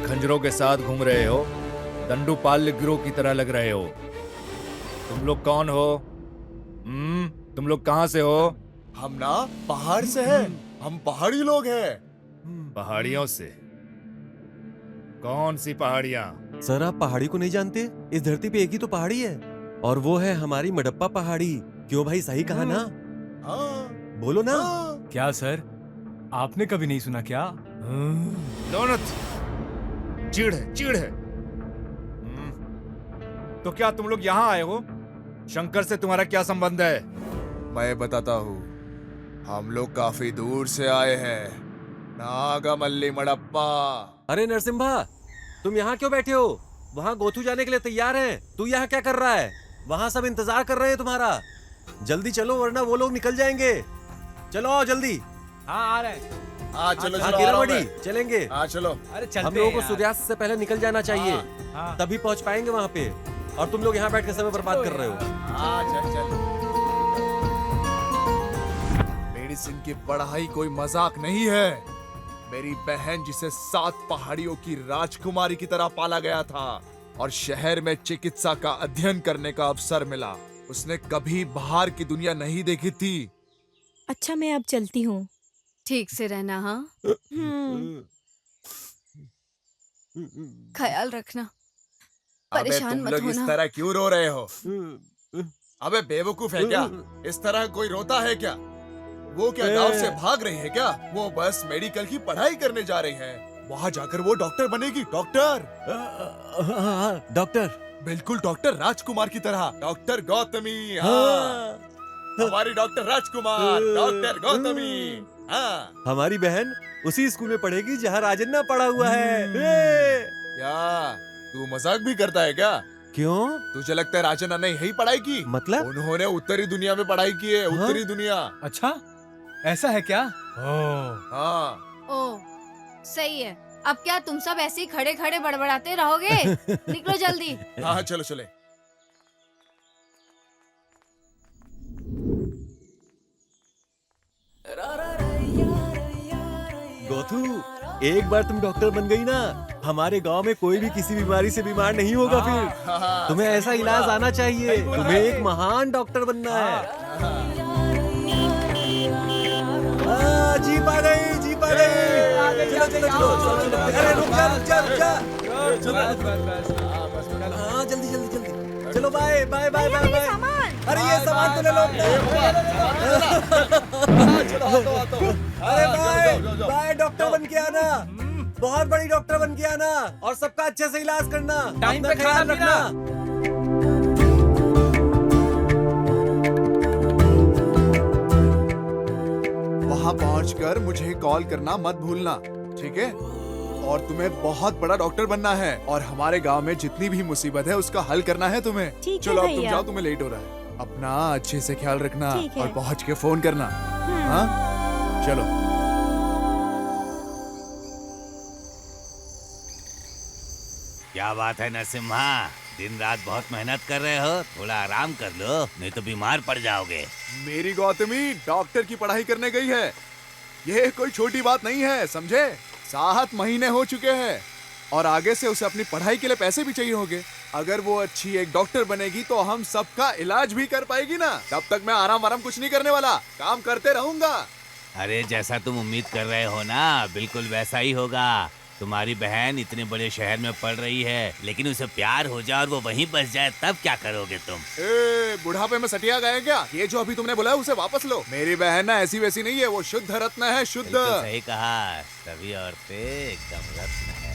खंजरों के साथ घूम रहे हो, दंडुपाल्य गिरोह की तरह लग रहे हो। तुम लोग कौन हो? तुम लोग कहाँ से हो? हम ना पहाड़ से हैं। हम पहाड़ी लोग हैं। पहाड़ियों से? कौन सी पहाड़ियाँ? सर, आप पहाड़ी को नहीं जानते? इस धरती पे एक ही तो पहाड़ी है, और वो है हमारी मडप्पा पहाड़ी। क्यों भाई, सही कहा ना? बोलो ना। क्या सर, आपने कभी नहीं सुना क्या? दोनों चिढ़ है, चिढ़ है। तो क्या तुम लोग यहाँ आए हो? शंकर से तुम्हारा क्या संबंध है? मैं बताता हूँ। हम लोग काफी दूर से आए हैं, नागामल्ली मडप्पा। अरे नरसिम्हा, तुम यहाँ क्यों बैठे हो? वहाँ गोथू जाने के लिए तैयार हैं। तू यहाँ क्या कर रहा है? वहाँ सब इंतजार कर रहे हैं तुम्हारा। जल्दी चलो, वरना वो लोग निकल जाएंगे। चलो आओ जल्दी। हाँ, आ रहे हैं। हाँ चलो हाँ, चलो, कीरामणि, चलेंगे। हाँ चलो। अरे चलते हम लोगों हैं को यार। सूर्यास्त से पहले निकल जाना चाहिए, हाँ। तभी पहुंच पाएंगे वहाँ पे। और तुम लोग यहाँ बैठ के समय बर्बाद कर रहे हो। हाँ चल चल। मेडिसिन की पढ़ाई कोई मजाक नहीं है। मेरी बहन, जिसे 7 पहाड़ियों की राजकुमारी की तरह पाला गया था, और शहर में चिकित्सा का अध्ययन करने का अवसर मिला। उसने कभी बाहर की दुनिया नहीं देखी थी। अच्छा, मैं अब चलती हूँ। ठीक से रहना, हाँ? ख्याल रखना, अबे परेशान तुम मत लोग इस होना। तरह क्यों रो रहे हो? अबे बेवकूफ है क्या? इस तरह कोई रोता है क्या? वो क्या गांव से भाग रही है क्या? वो बस मेडिकल की पढ़ाई करने जा रही है। वहाँ जाकर वो डॉक्टर बनेगी। डॉक्टर, डॉक्टर, बिल्कुल डॉक्टर राजकुमार की तरह। डॉक्टर गौतमी, हाँ। हमारी डॉक्टर राजकुमार, डॉक्टर गौतमी, हाँ। हमारी बहन उसी स्कूल में पढ़ेगी जहाँ राजन्ना पढ़ा हुआ है। क्या तू मजाक भी करता है क्या? क्यों? तुझे लगता है राजन्ना ने यही पढ़ाई की? मतलब? उन्होंने उत्तरी दुनिया में पढ़ाई की है। उत्तरी दुनिया। अच्छा, ऐसा है क्या? हाँ। ओ, सही है। अब क्या तुम सब ऐसे ही खड़े खड़े बड़बड़ाते रहोगे? निकलो जल्दी। हाँ चलो चले। गोथू, एक बार तुम डॉक्टर बन गई ना, हमारे गांव में कोई भी किसी बीमारी से बीमार नहीं होगा। फिर तुम्हें ऐसा इलाज आना चाहिए। तुम्हें एक महान डॉक्टर बनना है। जीप आ गई, जीप आ गई। चलो चलो चलो। अरे रुक जा, रुक जा, रुक जा। हाँ जल्दी जल्दी जल्दी। चलो bye bye bye bye bye. अरे ये सामान तो ले लो। अरे बाय बाय, डॉक्टर बन के आना। बहुत बड़ी डॉक्टर बन के आना और सबका अच्छे से इलाज करना। टाइम पे अपना ख्याल रखना। वहाँ पहुँचकर मुझे कॉल करना मत भूलना, ठीक है? और तुम्हें बहुत बड़ा डॉक्टर बनना है और हमारे गांव में जितनी भी मुसीबत है उसका हल करना है तुम्हें। ठीक है चलो अब तुम भैया। जाओ, तुम्हें लेट हो रहा है। अपना अच्छे से ख्याल रखना ठीक है। और पहुँच के फोन करना। हाँ चलो। क्या बात है नरसिम्हा, दिन रात बहुत मेहनत कर रहे हो। थोड़ा आराम कर लो, नहीं तो बीमार पड़ जाओगे। मेरी गौतमी डॉक्टर की पढ़ाई करने गई है। ये कोई छोटी बात नहीं है, समझे? 7 महीने हो चुके हैं और आगे से उसे अपनी पढ़ाई के लिए पैसे भी चाहिए होंगे। अगर वो अच्छी एक डॉक्टर बनेगी तो हम सबका इलाज भी कर पाएगी ना। तब तक मैं आराम कुछ नहीं करने वाला, काम करते रहूंगा। अरे जैसा तुम उम्मीद कर रहे हो ना, बिल्कुल वैसा ही होगा। तुम्हारी बहन इतने बड़े शहर में पढ़ रही है, लेकिन उसे प्यार हो जाए और वो वहीं बस जाए, तब क्या करोगे तुम? बुढ़ापे में सटिया गए क्या? ये जो अभी तुमने बोला है उसे वापस लो। मेरी बहन ना ऐसी वैसी नहीं है, वो शुद्ध रत्न है, शुद्ध। बिल्कुल सही कहा, सभी औरतें एकदम रत्न है।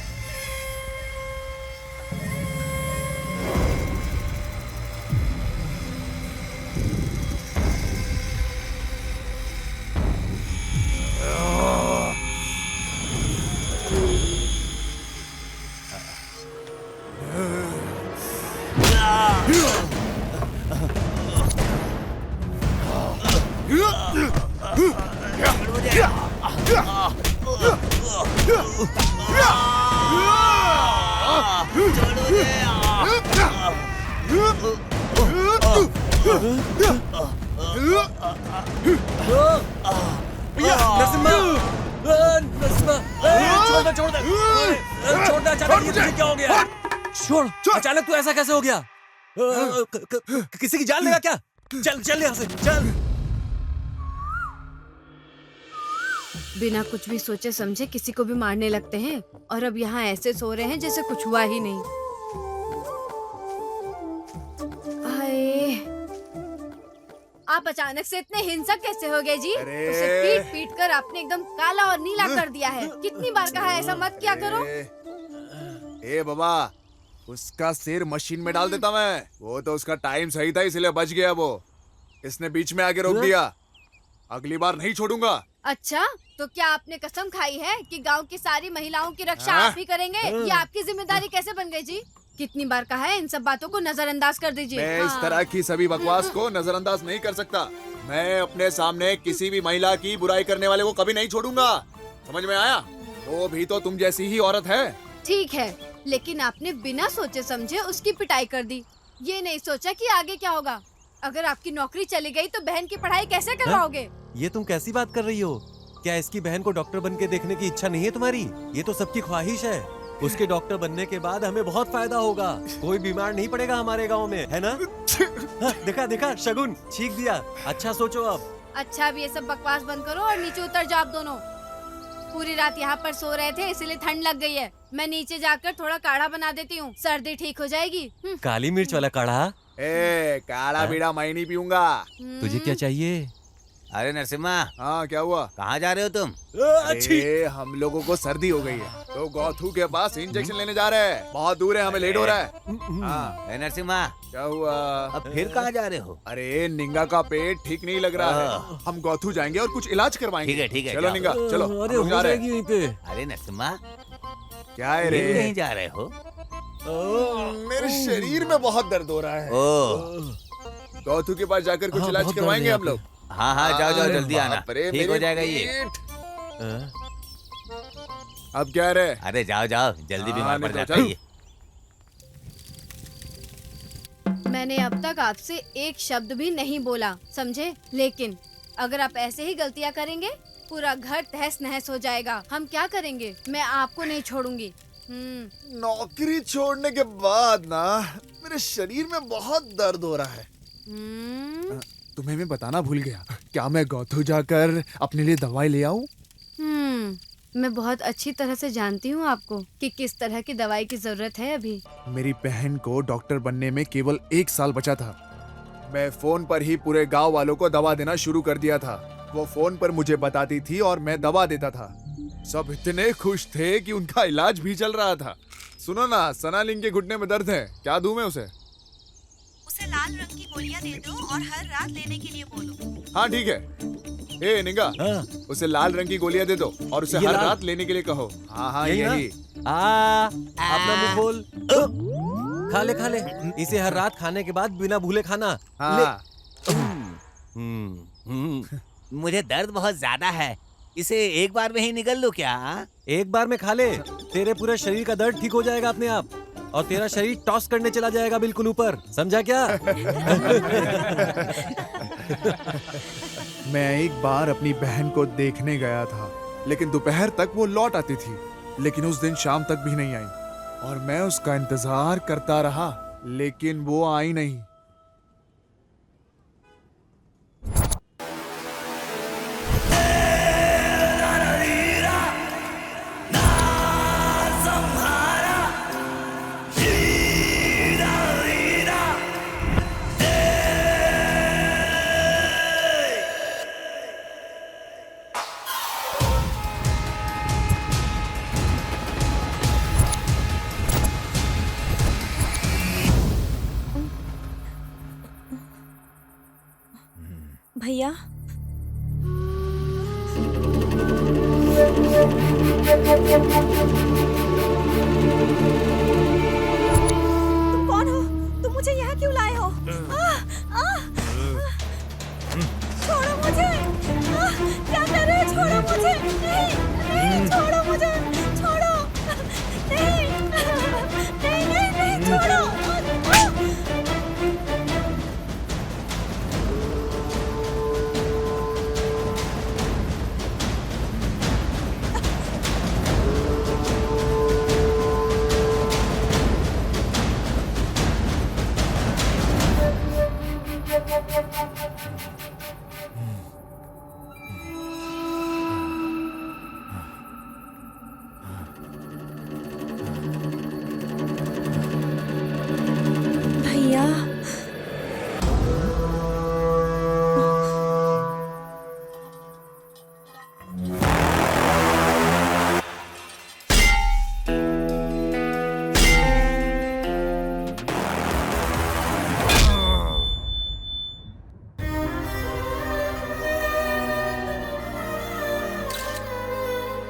छोड़, अचानक तू ऐसा कैसे हो गया? किसी की जान लेगा क्या? चल चल यहाँ से, चल। बिना कुछ भी सोचे समझे किसी को भी मारने लगते हैं और अब यहाँ ऐसे सो रहे हैं जैसे कुछ हुआ ही नहीं। हाय, आप अचानक से इतने हिंसक कैसे हो गए जी? उसे पीट पीट कर आपने एकदम काला और नीला कर दिया है। कितनी बार कहा है ऐसा मत किया करो। ए बाबा, उसका सिर मशीन में डाल देता मैं। वो तो उसका टाइम सही था इसलिए बच गया। वो इसने बीच में आके रोक दिया। अगली बार नहीं छोड़ूंगा। अच्छा, तो क्या आपने कसम खाई है कि गांव की सारी महिलाओं की रक्षा आप ही करेंगे? ये आपकी जिम्मेदारी कैसे बन गई जी? कितनी बार कहा है इन सब बातों को नजरअंदाज कर दीजिए। मैं इस तरह की सभी बकवास को नजरअंदाज नहीं कर सकता। मैं अपने सामने किसी भी महिला की बुराई करने वाले को कभी नहीं छोड़ूंगा। समझ में आया? वो भी तो तुम जैसी ही औरत है। ठीक है, लेकिन आपने बिना सोचे समझे उसकी पिटाई कर दी। ये नहीं सोचा कि आगे क्या होगा। अगर आपकी नौकरी चली गई तो बहन की पढ़ाई कैसे करवाओगे? ये तुम कैसी बात कर रही हो? क्या इसकी बहन को डॉक्टर बन के देखने की इच्छा नहीं है तुम्हारी? ये तो सबकी ख्वाहिश है। उसके डॉक्टर बनने के बाद हमें बहुत फायदा होगा। कोई बीमार नहीं पड़ेगा हमारे गांव में, है ना? हाँ, देखा देखा शगुन छींक दिया। अच्छा सोचो अब। अच्छा अब ये सब बकवास बंद करो और नीचे उतर जाओ आप दोनों। पूरी रात यहाँ पर सो रहे थे इसलिए ठंड लग गई है। मैं नीचे जाकर थोड़ा काढ़ा बना देती हूँ, सर्दी ठीक हो जाएगी। काली मिर्च वाला काढ़ा? काढ़ा बीड़ा मैं नहीं पीऊंगा। तुझे क्या चाहिए? अरे नरसिम्हा, हाँ क्या हुआ? कहाँ जा रहे हो तुम? अरे हम लोगों को सर्दी हो गई है तो गौथू के पास इंजेक्शन लेने जा रहे हैं। बहुत दूर है, हमें लेट हो रहा है। हाँ अरे नरसिम्हा, क्या हुआ? अब फिर कहाँ जा रहे हो? अरे निंगा का पेट ठीक नहीं लग रहा है, हम गौथू जाएंगे और कुछ इलाज करवाएंगे। ठीक है चलो जाओ। निंगा चलो। अरे हम लोग जा हो रहे जाएगी यहीं पे। अरे नरसिम्हा, क्या है रे? फिर कहीं जा रहे हो? मेरे शरीर में बहुत दर्द हो रहा है। ओह, गौथू के पास जाकर कुछ हाँ, इलाज बहुत दर्द करवाएंगे है हम लोग। हाँ हाँ जाओ जाओ जल्दी आना, बाप रे, ठीक हो मेरे जाएगा ये। पेट। अब क्या रे? अरे जाओ जाओ जल्दी बीमार पड़ नहीं तो जाता चल। है ये। मैंने अब तक आपसे एक शब्द भी नहीं बोला, समझे? लेकिन अगर आप ऐसे ही गलतियाँ करेंगे पूरा घर तहस नहस हो जाएगा। हम क्या करेंगे? मैं आपको नहीं छोड़ूंगी। नौकरी छोड़ने के बाद ना मेरे शरीर में बहुत दर्द हो रहा है। तुम्हें मैं बताना भूल गया, क्या मैं गौथू जाकर अपने लिए दवाई ले आऊं? मैं बहुत अच्छी तरह से जानती हूँ आपको कि किस तरह की दवाई की जरूरत है अभी। मेरी बहन को डॉक्टर बनने में केवल 1 साल बचा था। मैं फोन पर ही पूरे गांव वालों को दवा देना शुरू कर दिया था। वो फोन पर मुझे बताती थी और मैं दवा देता था। सब इतने खुश थे कि उनका इलाज भी चल रहा था। सुनो ना, सनालिंग के घुटने में दर्द है, क्या दूं मैं उसे? उसे लाल रंग की गोलियां दे दो और हर रात लेने के लिए बोलो। हाँ ठीक है। ए निंगा, उसे लाल रंग की गोलियां दे दो और उसे हर रात लेने के लिए कहो। हाँ हाँ यही। अपना मुंह खोल। खा ले इसे हर रात खाने के बाद बिना भूले खाना। हाँ। मुझे दर्द बहुत ज्यादा है, इसे एक बार में ही निकल लो क्या? एक बार में खा ले, तेरे पूरे शरीर का दर्द ठीक हो जाएगा अपने आप और तेरा शरीर टॉस करने चला जाएगा बिल्कुल ऊपर, समझा क्या? मैं एक बार अपनी बहन को देखने गया था, लेकिन दोपहर तक वो लौट आती थी, लेकिन उस दिन शाम तक भी नहीं आई और मैं उसका इंतजार करता रहा, लेकिन वो आई नहीं। भैया तुम कौन हो? तुम मुझे यहाँ क्यों लाए हो? छोड़ो मुझे! क्या कर रहे हो? छोड़ो मुझे! नहीं, छोड़ो मुझे! छोड़ो! नहीं, छोड़ो! भैया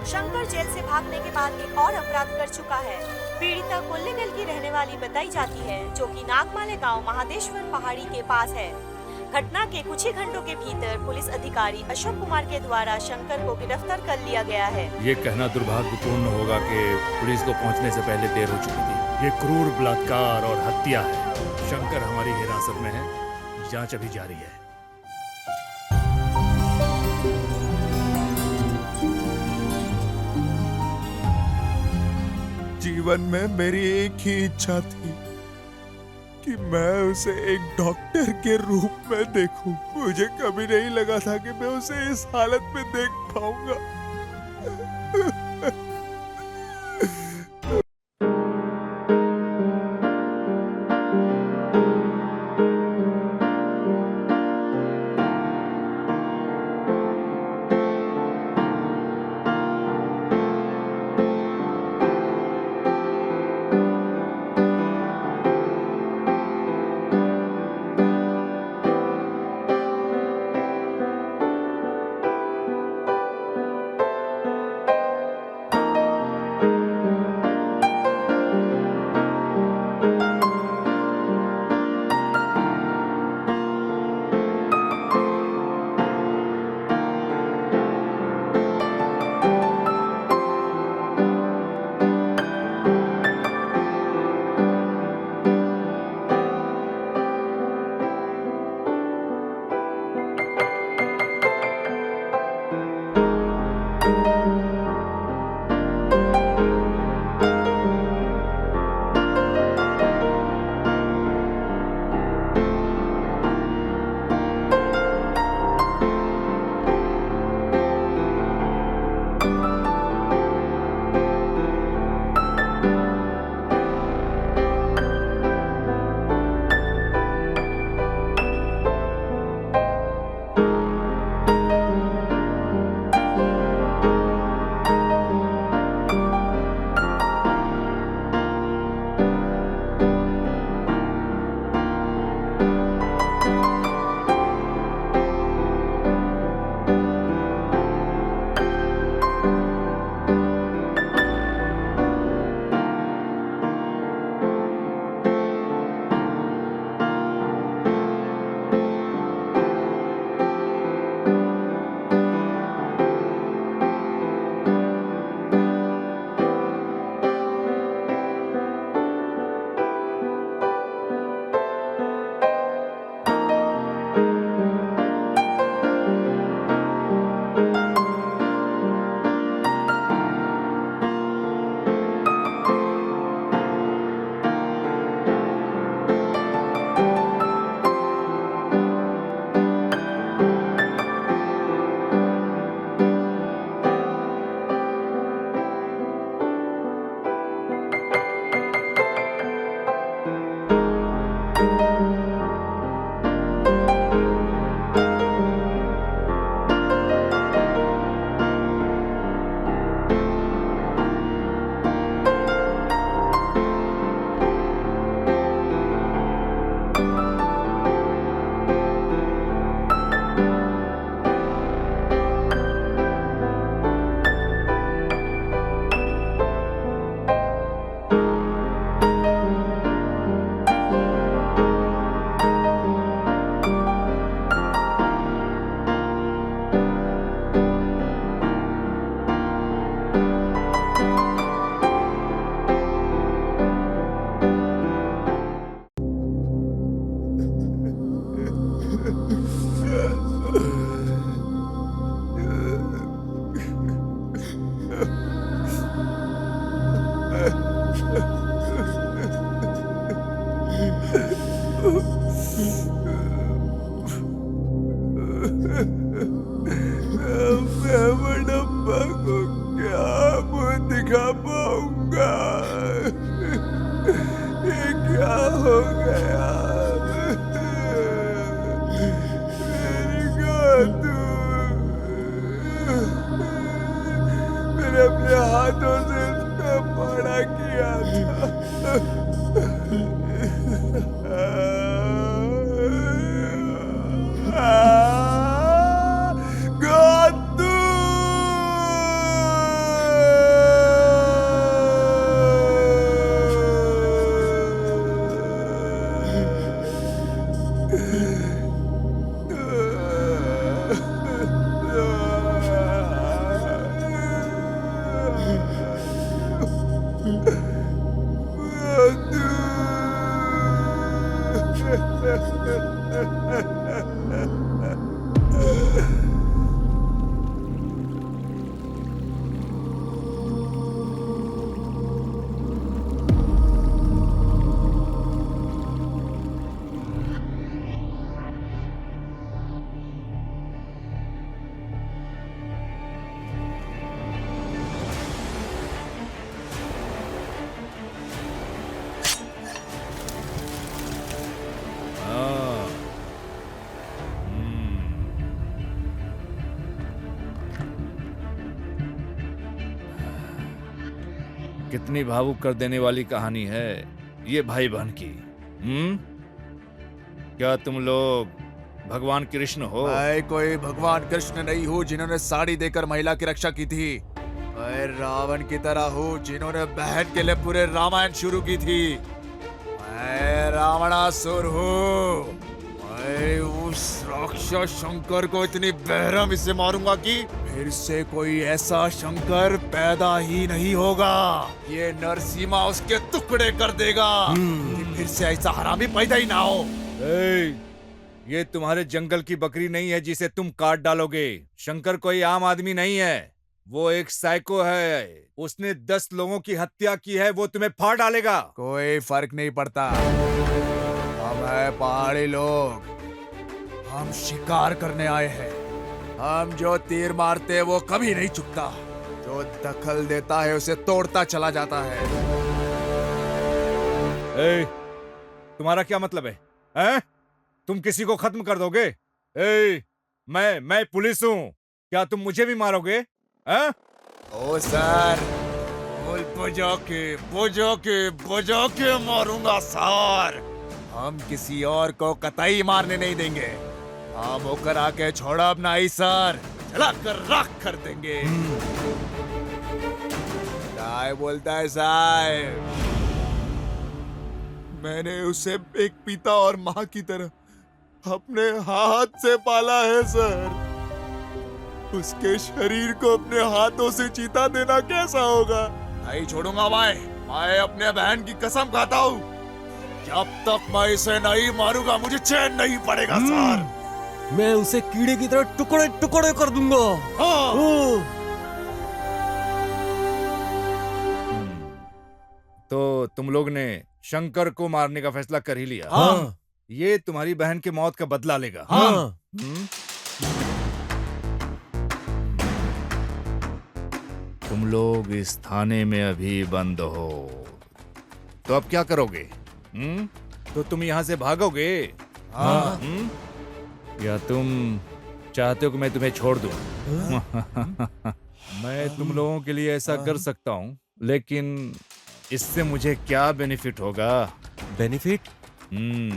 शंकर जेल से भागने के बाद एक और अपराध कर चुका है। पीड़िता कोल्लेगल की रहने वाली बताई जाती है, जो कि नागमाले गांव महादेश्वर पहाड़ी के पास है। घटना के कुछ ही घंटों के भीतर पुलिस अधिकारी अशोक कुमार के द्वारा शंकर को गिरफ्तार कर लिया गया है। ये कहना दुर्भाग्यपूर्ण होगा कि पुलिस को पहुंचने से पहले देर हो चुकी थी। ये क्रूर बलात्कार और हत्या है। शंकर हमारी हिरासत में है, जांच अभी जारी है। जीवन में मेरी एक ही इच्छा थी कि मैं उसे एक डॉक्टर के रूप में देखूं। मुझे कभी नहीं लगा था कि मैं उसे इस हालत में देख पाऊंगा। मैं बड़प्पा को क्या मुंह दिखा पाऊंगा? ये क्या हो गया? मेरी गोतू, मैंने अपने हाथों से इसका बड़ा किया था। गोतू! कितनी भावुक कर देने वाली कहानी है ये भाई बहन की। क्या तुम लोग भगवान कृष्ण हो? मैं कोई भगवान कृष्ण नहीं हूँ जिन्होंने साड़ी देकर महिला की रक्षा की थी। मैं रावण की तरह हूँ जिन्होंने बहन के लिए पूरे रामायण शुरू की थी। मैं रावणासुर हूँ। मैं उस राक्षस शंकर को इतनी बेरहमी से मारूंगा कि फिर से कोई ऐसा शंकर पैदा ही नहीं होगा। ये नरसिम्हा उसके टुकड़े कर देगा कि फिर से ऐसा हरामी पैदा ही ना हो। ये तुम्हारे जंगल की बकरी नहीं है जिसे तुम काट डालोगे। शंकर कोई आम आदमी नहीं है, वो एक साइको है। उसने 10 लोगों की हत्या की है, वो तुम्हें फाड़ डालेगा। कोई फर्क नहीं पड़ता। हम है पहाड़ी लोग, हम शिकार करने आए हैं। हम जो तीर मारते हैं वो कभी नहीं चुकता। जो दखल देता है उसे तोड़ता चला जाता है। तुम्हारा क्या मतलब है? हैं? तुम किसी को खत्म कर दोगे? मैं पुलिस हूँ, क्या तुम मुझे भी मारोगे? हैं? ओ सर, बजा के मारूंगा सर। हम किसी और को कतई मारने नहीं देंगे। हम होकर आके छोड़ा अपना ही सर, चला कर राख कर देंगे। क्या बोलता है साहब? मैंने उसे एक पिता और माँ की तरह अपने हाथ से पाला है सर। उसके शरीर को अपने हाथों से चीता देना कैसा होगा? नहीं छोड़ूंगा मैं अपने बहन की कसम खाता हूँ। जब तक मैं इसे नहीं मारूंगा मुझे चैन नहीं पड़ेगा सर। मैं उसे कीड़े की तरह टुकड़े टुकड़े कर दूंगा। हाँ। तो तुम लोग ने शंकर को मारने का फैसला कर ही लिया? हाँ। ये तुम्हारी बहन के मौत का बदला लेगा। हाँ। तुम लोग इस थाने में अभी बंद हो, तो अब क्या करोगे? तो तुम यहाँ से भागोगे? हाँ। या तुम चाहते हो कि मैं तुम्हें छोड़ दूं? मैं तुम लोगों के लिए ऐसा कर सकता हूँ, लेकिन इससे मुझे क्या बेनिफिट होगा? बेनिफिट?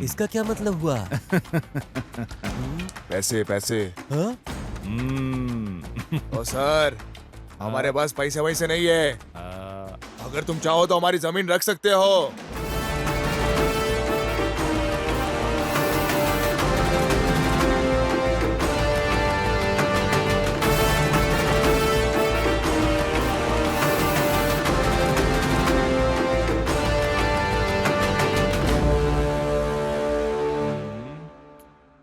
इसका क्या मतलब हुआ? पैसे पैसे। हाँ? ओ सर, हमारे पास पैसे वैसे नहीं है। अगर तुम चाहो तो हमारी जमीन रख सकते हो।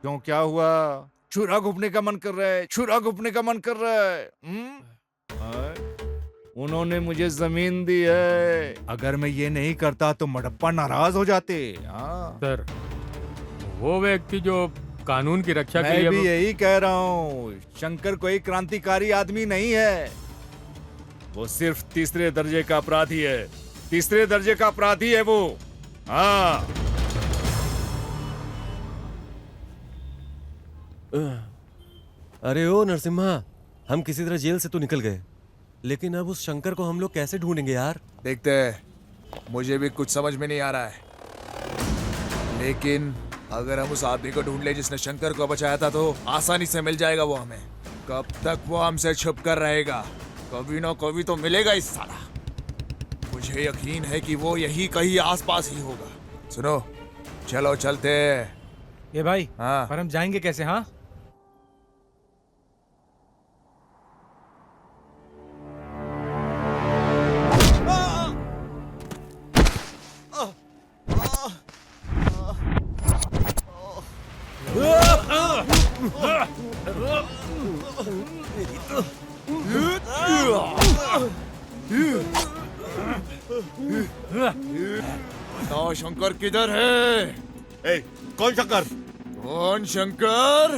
क्यों, क्या हुआ? छुरा घुपने का मन कर रहा है? छुरा घुपने का मन कर रहा है? उन्होंने मुझे जमीन दी है। अगर मैं ये नहीं करता तो मडप्पा नाराज हो जाते। सर, वो व्यक्ति जो कानून की रक्षा के लिए, मैं भी यही कह रहा हूँ। शंकर कोई क्रांतिकारी आदमी नहीं है, वो सिर्फ तीसरे दर्जे का अपराधी है। तीसरे दर्जे का अपराधी है वो। हाँ। अरे ओ नरसिम्हा, हम किसी तरह जेल से तो निकल गए, लेकिन अब उस शंकर को हम लोग कैसे ढूंढेंगे यार? देखते हैं, मुझे भी कुछ समझ में नहीं आ रहा है। लेकिन अगर हम उस आदमी को ढूंढ ले जिसने शंकर को बचाया था तो आसानी से मिल जाएगा वो हमें। कब तक वो हमसे छुप कर रहेगा? कभी ना कभी तो मिलेगा इस साला। मुझे यकीन है कि वो यही कहीं आसपास ही होगा। सुनो, चलो चलते। ये भाई, हाँ, पर हम जाएंगे कैसे? हाँ, बताओ शंकर किधर है? कौन शंकर? कौन शंकर?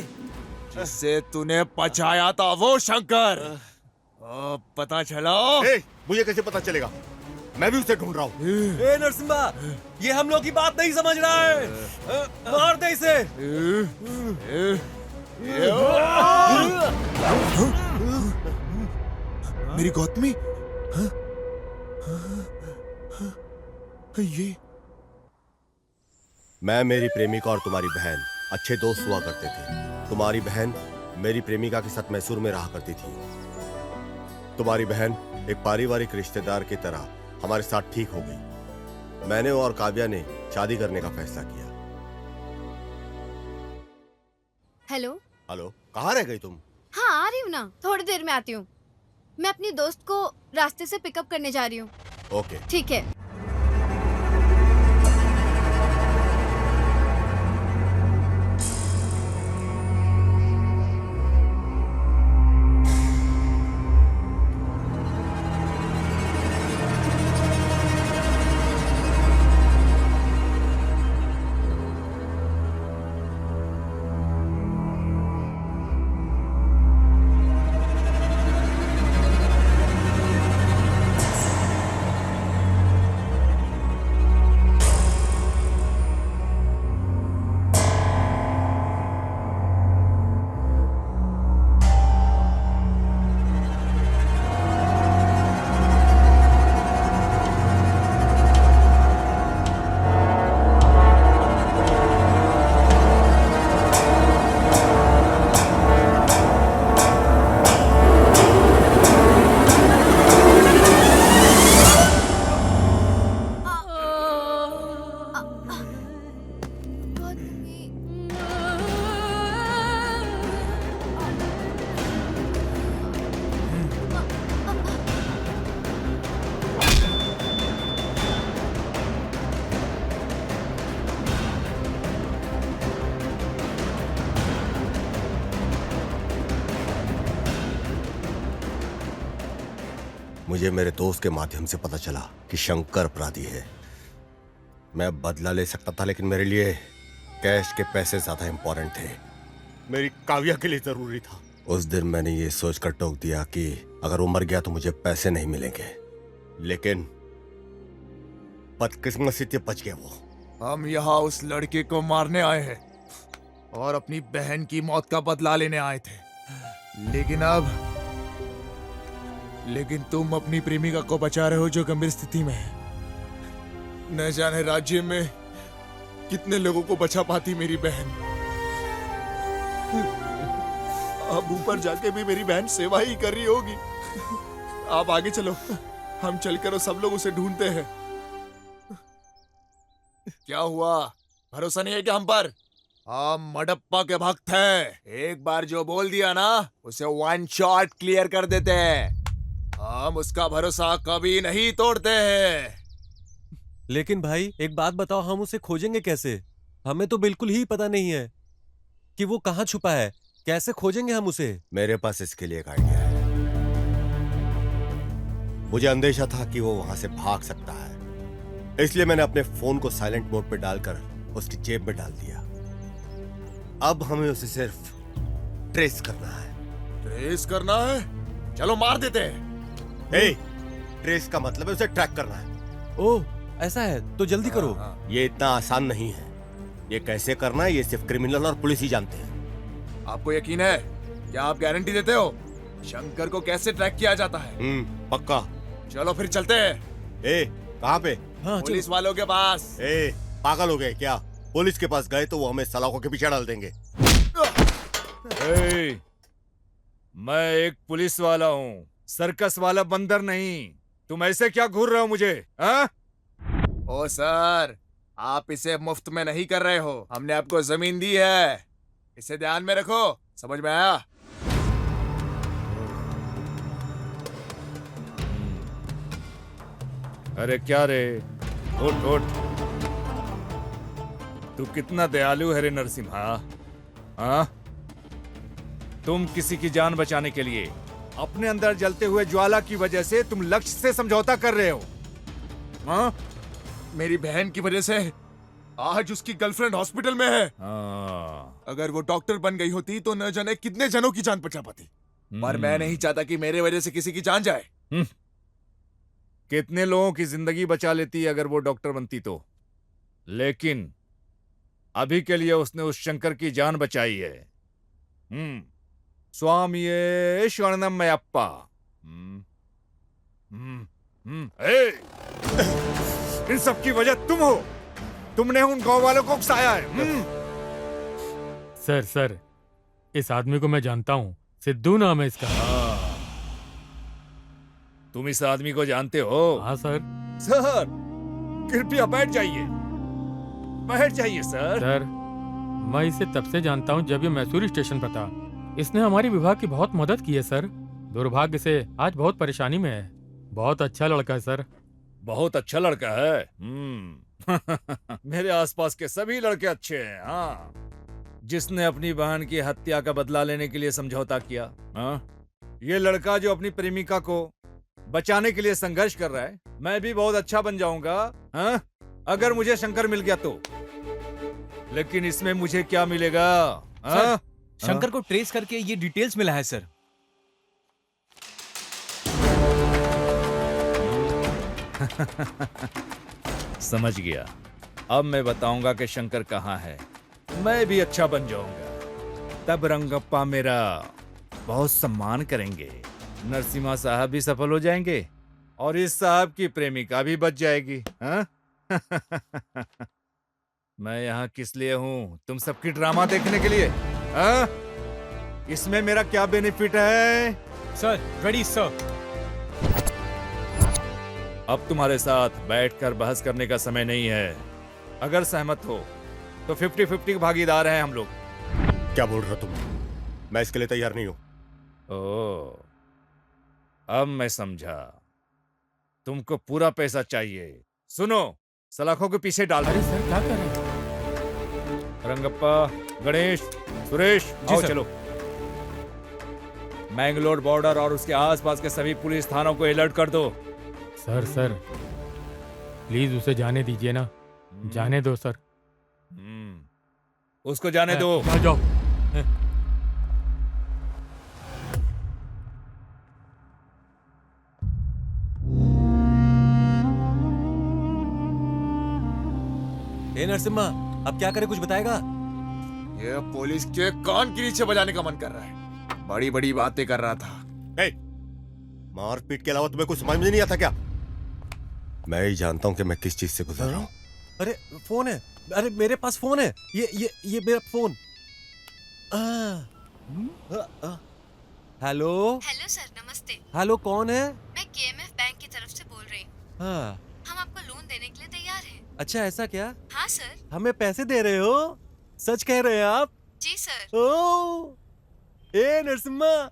जिसे तूने पचाया था वो शंकर। पता चला? मुझे कैसे पता चलेगा? मैं भी उसे ढूंढ रहा हूँ। ए नरसिम्हा, ये हम लोग की बात नहीं समझ रहा है। मार दे इसे। मेरी गौतमी? ये मैं, मेरी प्रेमिका और तुम्हारी बहन अच्छे दोस्त हुआ करते थे। तुम्हारी बहन मेरी प्रेमिका के साथ मैसूर में रहा करती थी। तुम्हारी बहन एक पारिवारिक रिश्तेदार की तरह हमारे साथ ठीक हो गई। मैंने और काव्या ने शादी करने का फैसला किया। हेलो। हेलो, कहाँ रह गई तुम? हाँ आ रही हूँ ना, थोड़ी देर में आती हूँ। मैं अपनी दोस्त को रास्ते से पिकअप करने जा रही हूँ। ओके ठीक है। मुझे मेरे दोस्त के माध्यम से पता चला कि शंकर अपराधी है। मैं बदला ले सकता था, लेकिन मेरे लिए कैश के पैसे ज्यादा इंपॉर्टेंट थे। मेरी काव्या के लिए जरूरी था। उस दिन मैंने ये सोचकर टोक दिया कि अगर वो मर गया तो मुझे पैसे नहीं मिलेंगे, लेकिन बदकिस्मती से बच गया वो। हम यहाँ उस लड़के को मारने आए हैं और अपनी बहन की मौत का बदला लेने आए थे, लेकिन तुम अपनी प्रेमिका को बचा रहे हो जो गंभीर स्थिति में है। न जाने राज्य में कितने लोगों को बचा पाती मेरी बहन। अब ऊपर जाके भी मेरी बहन सेवा ही कर रही होगी। आप आगे चलो, हम चलकर सब लोग उसे ढूंढते हैं। क्या हुआ, भरोसा नहीं है क्या हम पर? हम मडप्पा के भक्त हैं। एक बार जो बोल दिया ना, उसे वन शॉट क्लियर कर देते हैं। हम उसका भरोसा कभी नहीं तोड़ते हैं। लेकिन भाई एक बात बताओ, हम उसे खोजेंगे कैसे? हमें तो बिल्कुल ही पता नहीं है कि वो कहाँ छुपा है। कैसे खोजेंगे हम उसे? मेरे पास इसके लिए एक आइडिया है। मुझे अंदेशा था कि वो वहां से भाग सकता है, इसलिए मैंने अपने फोन को साइलेंट मोड पे डालकर उसकी जेब में डाल दिया। अब हमें उसे सिर्फ ट्रेस करना है। ट्रेस करना है? चलो मार देते हैं। ट्रेस का मतलब है उसे ट्रैक करना है। ओह, ऐसा है तो जल्दी करो। ये इतना आसान नहीं है। ये कैसे करना है ये सिर्फ क्रिमिनल और पुलिस ही जानते हैं। आपको यकीन है? क्या आप गारंटी देते हो? शंकर को कैसे ट्रैक किया जाता है? पक्का। चलो फिर चलते हैं। कहाँ पे? पुलिस वालों के पास। पागल हो गए क्या? पुलिस के पास गए तो वो हमें सलाखों के पीछे डाल देंगे। मैं एक पुलिस वाला हूँ, सर्कस वाला बंदर नहीं। तुम ऐसे क्या घूर रहे हो मुझे? ओ सर, आप इसे मुफ्त में नहीं कर रहे हो। हमने आपको जमीन दी है, इसे ध्यान में रखो। समझ में आया? अरे क्या रे, उठ उठ। तू कितना दयालु है रे नरसिम्हा। हाँ, तुम किसी की जान बचाने के लिए अपने अंदर जलते हुए ज्वाला की वजह से तुम लक्ष्य से समझौता कर रहे हो। हाँ? मेरी बहन की वजह से आज उसकी गर्लफ्रेंड हॉस्पिटल में है। अगर वो डॉक्टर बन गई होती तो न जाने कितने जनों की जान बचा पाती। पर मैं नहीं चाहता कि मेरे वजह से किसी की जान जाए। कितने लोगों की जिंदगी बचा लेती अगर वो डॉक्टर बनती तो। लेकिन अभी के लिए उसने उस शंकर की जान बचाई है। स्वामी शरणमयप्पा। इन सब की वजह तुम हो। तुमने उन गांव वालों को उकसाया है। सर इस आदमी को मैं जानता हूँ, सिद्धू नाम है इसका। तुम इस आदमी को जानते हो? हाँ सर। सर कृपया बैठ जाइए, बैठ जाइए सर। सर मैं इसे तब से जानता हूँ जब ये मैसूर स्टेशन पर था। इसने हमारी विभाग की बहुत मदद की है सर। दुर्भाग्य से आज बहुत परेशानी में है। बहुत अच्छा लड़का है सर। बहुत अच्छा लड़का है। मेरे आसपास के सभी लड़के अच्छे हैं। हाँ, जिसने अपनी बहन की हत्या का बदला लेने के लिए समझौता किया। हाँ, ये लड़का जो अपनी प्रेमिका को बचाने के लिए संघर्ष कर रहा है, मैं भी बहुत अच्छा बन जाऊंगा। हाँ, अगर मुझे शंकर मिल गया तो। लेकिन इसमें मुझे क्या मिलेगा? हाँ? शंकर को ट्रेस करके ये डिटेल्स मिला है सर। समझ गया। अब मैं बताऊंगा कि शंकर कहाँ है। मैं भी अच्छा बन जाऊंगा, तब रंगप्पा मेरा बहुत सम्मान करेंगे। नरसिम्हा साहब भी सफल हो जाएंगे और इस साहब की प्रेमिका भी बच जाएगी। हाँ? मैं यहाँ किस लिए हूँ? तुम सबकी ड्रामा देखने के लिए? हाँ? इसमें मेरा क्या बेनिफिट है? Sir ready sir. अब तुम्हारे साथ बैठकर बहस करने का समय नहीं है। अगर सहमत हो तो 50-50 भागीदार हैं हम लोग। क्या बोल रहे हो तुम? मैं इसके लिए तैयार नहीं हूं। ओह, अब मैं समझा। तुमको पूरा पैसा चाहिए। सुनो, सलाखों के पीछे डाल दो। सर क्या कर रहे हैं? रंगप्पा, गणेश, सुरेश, आओ चलो। मैंगलोर बॉर्डर और उसके आसपास के सभी पुलिस थानों को अलर्ट कर दो। सर प्लीज उसे जाने दीजिए ना। जाने दो सर। उसको जाने दो। जाओ। ए नरसिम्हा, अब क्या करे, कुछ बताएगा? ये पुलिस के कान के नीचे बजाने का मन कर रहा है। बड़ी बड़ी बातें कर रहा था। मारपीट के अलावा तुम्हें कुछ समझ में नहीं आता क्या? मैं ही जानता हूँ कि मैं किस चीज से गुजर रहा हूँ। अरे फोन है। अरे मेरे पास फोन है। ये मेरा फोन। हेलो। हेलो सर, नमस्ते। हेलो, कौन है? मैं केएमएफ बैंक की तरफ से बोल रही हूँ। हाँ। हम आपको लोन देने के लिए तैयार हैं। अच्छा, ऐसा क्या? हाँ सर। हमें पैसे दे रहे हो? सच कह रहे हैं आप? जी सर। ओ, ए नरसिम्हा,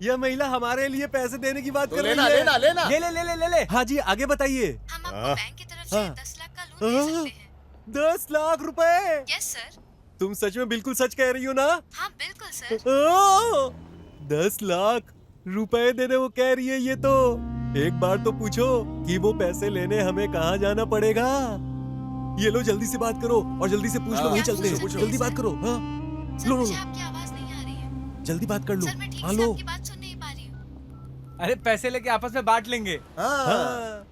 यह महिला हमारे लिए पैसे देने की बात तो कर रही लेना, है। लेना, लेना। ले। हाँ जी, आगे बताइए। हम आपको बैंक की तरफ से 10 लाख का लोन दे सकते हैं। 10 लाख रुपए? Yes sir. तुम सच में बिल्कुल सच कह रही हो ना? हाँ बिल्कुल सर। 10 लाख रुपए देने वो कह रही है। ये तो एक बार तो पूछो कि वो पैसे लेने हमें कहाँ जाना पड़ेगा। ये लो, जल्दी से बात करो और जल्दी से पूछ लो, वहीं चलते हैं। जल्दी बात करो। हाँ लो, मुझे आपकी आवाज नहीं आ रही है। जल्दी बात कर लो। सर मैं ठीक हाँ से लो। आपकी बात सुन नहीं पा रही हूँ। अरे पैसे लेके आपस में बांट लेंगे। हाँ।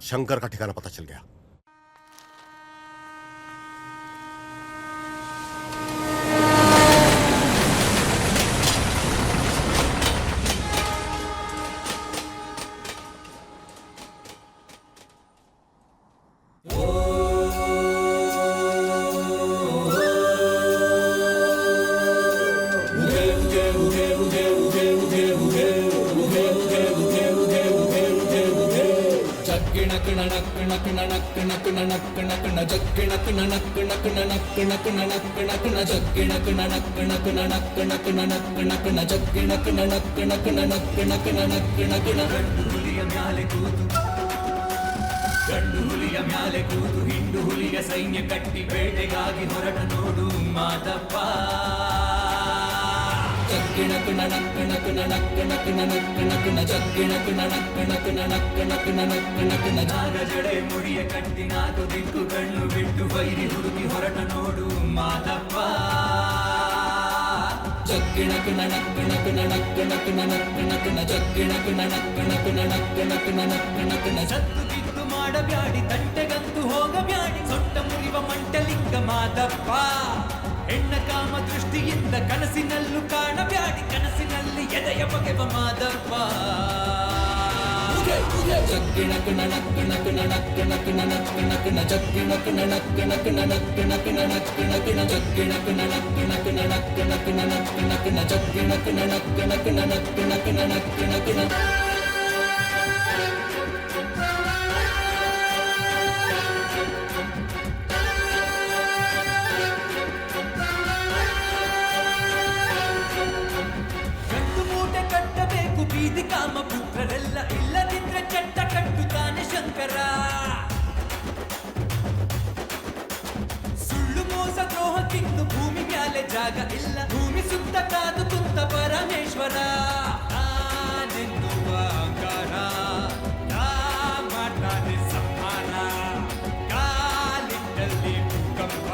शंकर का ठिकाना पता चल गया। ಗಂಡು ಹುಲಿಯ ಮ್ಯಾಲೆ ಕೂತು ಹಿಂಡು ಹುಲಿಯ ಸೈನ್ಯ ಕಟ್ಟಿ ಬೇಟೆಗಾಗಿ ಹೊರಟ ನೋಡು ಮಾದಪ್ಪ ಜಗ್ಗಿಣ ಕುಣ ನಕ್ಕಣ ಕುಣ ನಕ್ಕಣ ಕುಣ ನಕ್ಕಣ ಕುಣ ಜಗ್ಗಿಣ ಕುಣ ನಕ್ಕಣ ಕುಣ ನಕ್ಕಣ ಕುಣ ನಕ್ಕಣ ಕುಣ ನಾಗ ಜಡೆ ಮುಡಿಯ ಕಟ್ಟಿ ನಾಲ್ಕು ದಿಕ್ಕು ಕಣ್ಣು ಬಿಟ್ಟು ಬೈರಿ ಹುಡುಕಿ ಹೊರಟ ನೋಡು ಮಾದಪ್ಪ ಜಗ್ಗಿಣ ಕುಣ ನಕ್ಕಣ ಕುಣ ನಕ್ಕಣ ಕುಣ ನಕ್ಕಣ ಕುಣ ಜಗ್ಗಿಣ ಕುಣ ನಕ್ಕಣ ಕುಣ ನಕ್ಕಣ ಕುಣ ನಕ್ಕಣ ಕುಣ ಜತ್ತು ಕಿತ್ತು ಮಾಡಬ್ಯಾಡಿ ತಂಟೆಗಂತೂ ಹೋಗಬ್ಯಾಡಿ ಸೊಟ್ಟ ಮುರಿವ ಮಂಟಲಿಂಗ ಮಾದಪ್ಪ ಹೆಣ್ಣ ಕಾಮ ದೃಷ್ಟಿಯಿಂದ ಕನಸಿನಲ್ಲೂ ಕಾಣಬ್ಯಾಡಿ ಕನಸಿನಲ್ಲಿ ಎದೆಯ ಬಗೆವ ಮಾದಪ್ಪ ಜಗ್ಗಿಣ ಕಿಣ ನಕ್ಕಿಣ ಕಿಣ ನಕ್ಕಿಣ ಕಿಣ ನಕ್ಕಿಣ ಕಿಣ ಜಗ್ಗಿಣ ಕಿಣ ನಕ್ಕಿಣ ಕಿಣ ನಕ್ಕಿಣ ಕಿಣ ನಕ್ಕಿಣ ಕಿಣ ಜಗ್ಗಿಣ ಕಿಣ ನಕ್ಕಿಣ ಕಿಣ ನಕ್ಕಿಣ ಕಿಣ ನಕ್ಕಿಣ ಕಿಣ ಜಗ್ಗಿಣ ಕಿಣ ನಕ್ಕಿಣ ಕಿಣ ನಕ್ಕಿಣ ಕಿಣ ನಕ್ಕಿಣ ಕಿಣ ಬೀದಿ ಕಾಮ ಪುತ್ರರೆಲ್ಲ ಇಲ್ಲದಿದ್ರೆ ಚಟ್ಟ ಕಟ್ಟುತ್ತಾನೆ ಶಂಕರ ಸುಳ್ಳು ಮೋಸ ದ್ರೋಹಕ್ಕಿಂದು ಭೂಮಿ ಮ್ಯಾಲೆ ಜಾಗ ಇಲ್ಲ ಭೂಮಿ ಸುತ್ತ ಕಾದು ಕುಂತ ಪರಮೇಶ್ವರ ನಾನೆನ್ನುವ ಅಂಗಾರ ಮಾಡ್ತಾನೆ ಸಂಹಾರ ಕಾಲಿಟ್ಟಲ್ಲಿ ಭೂಕಂಪ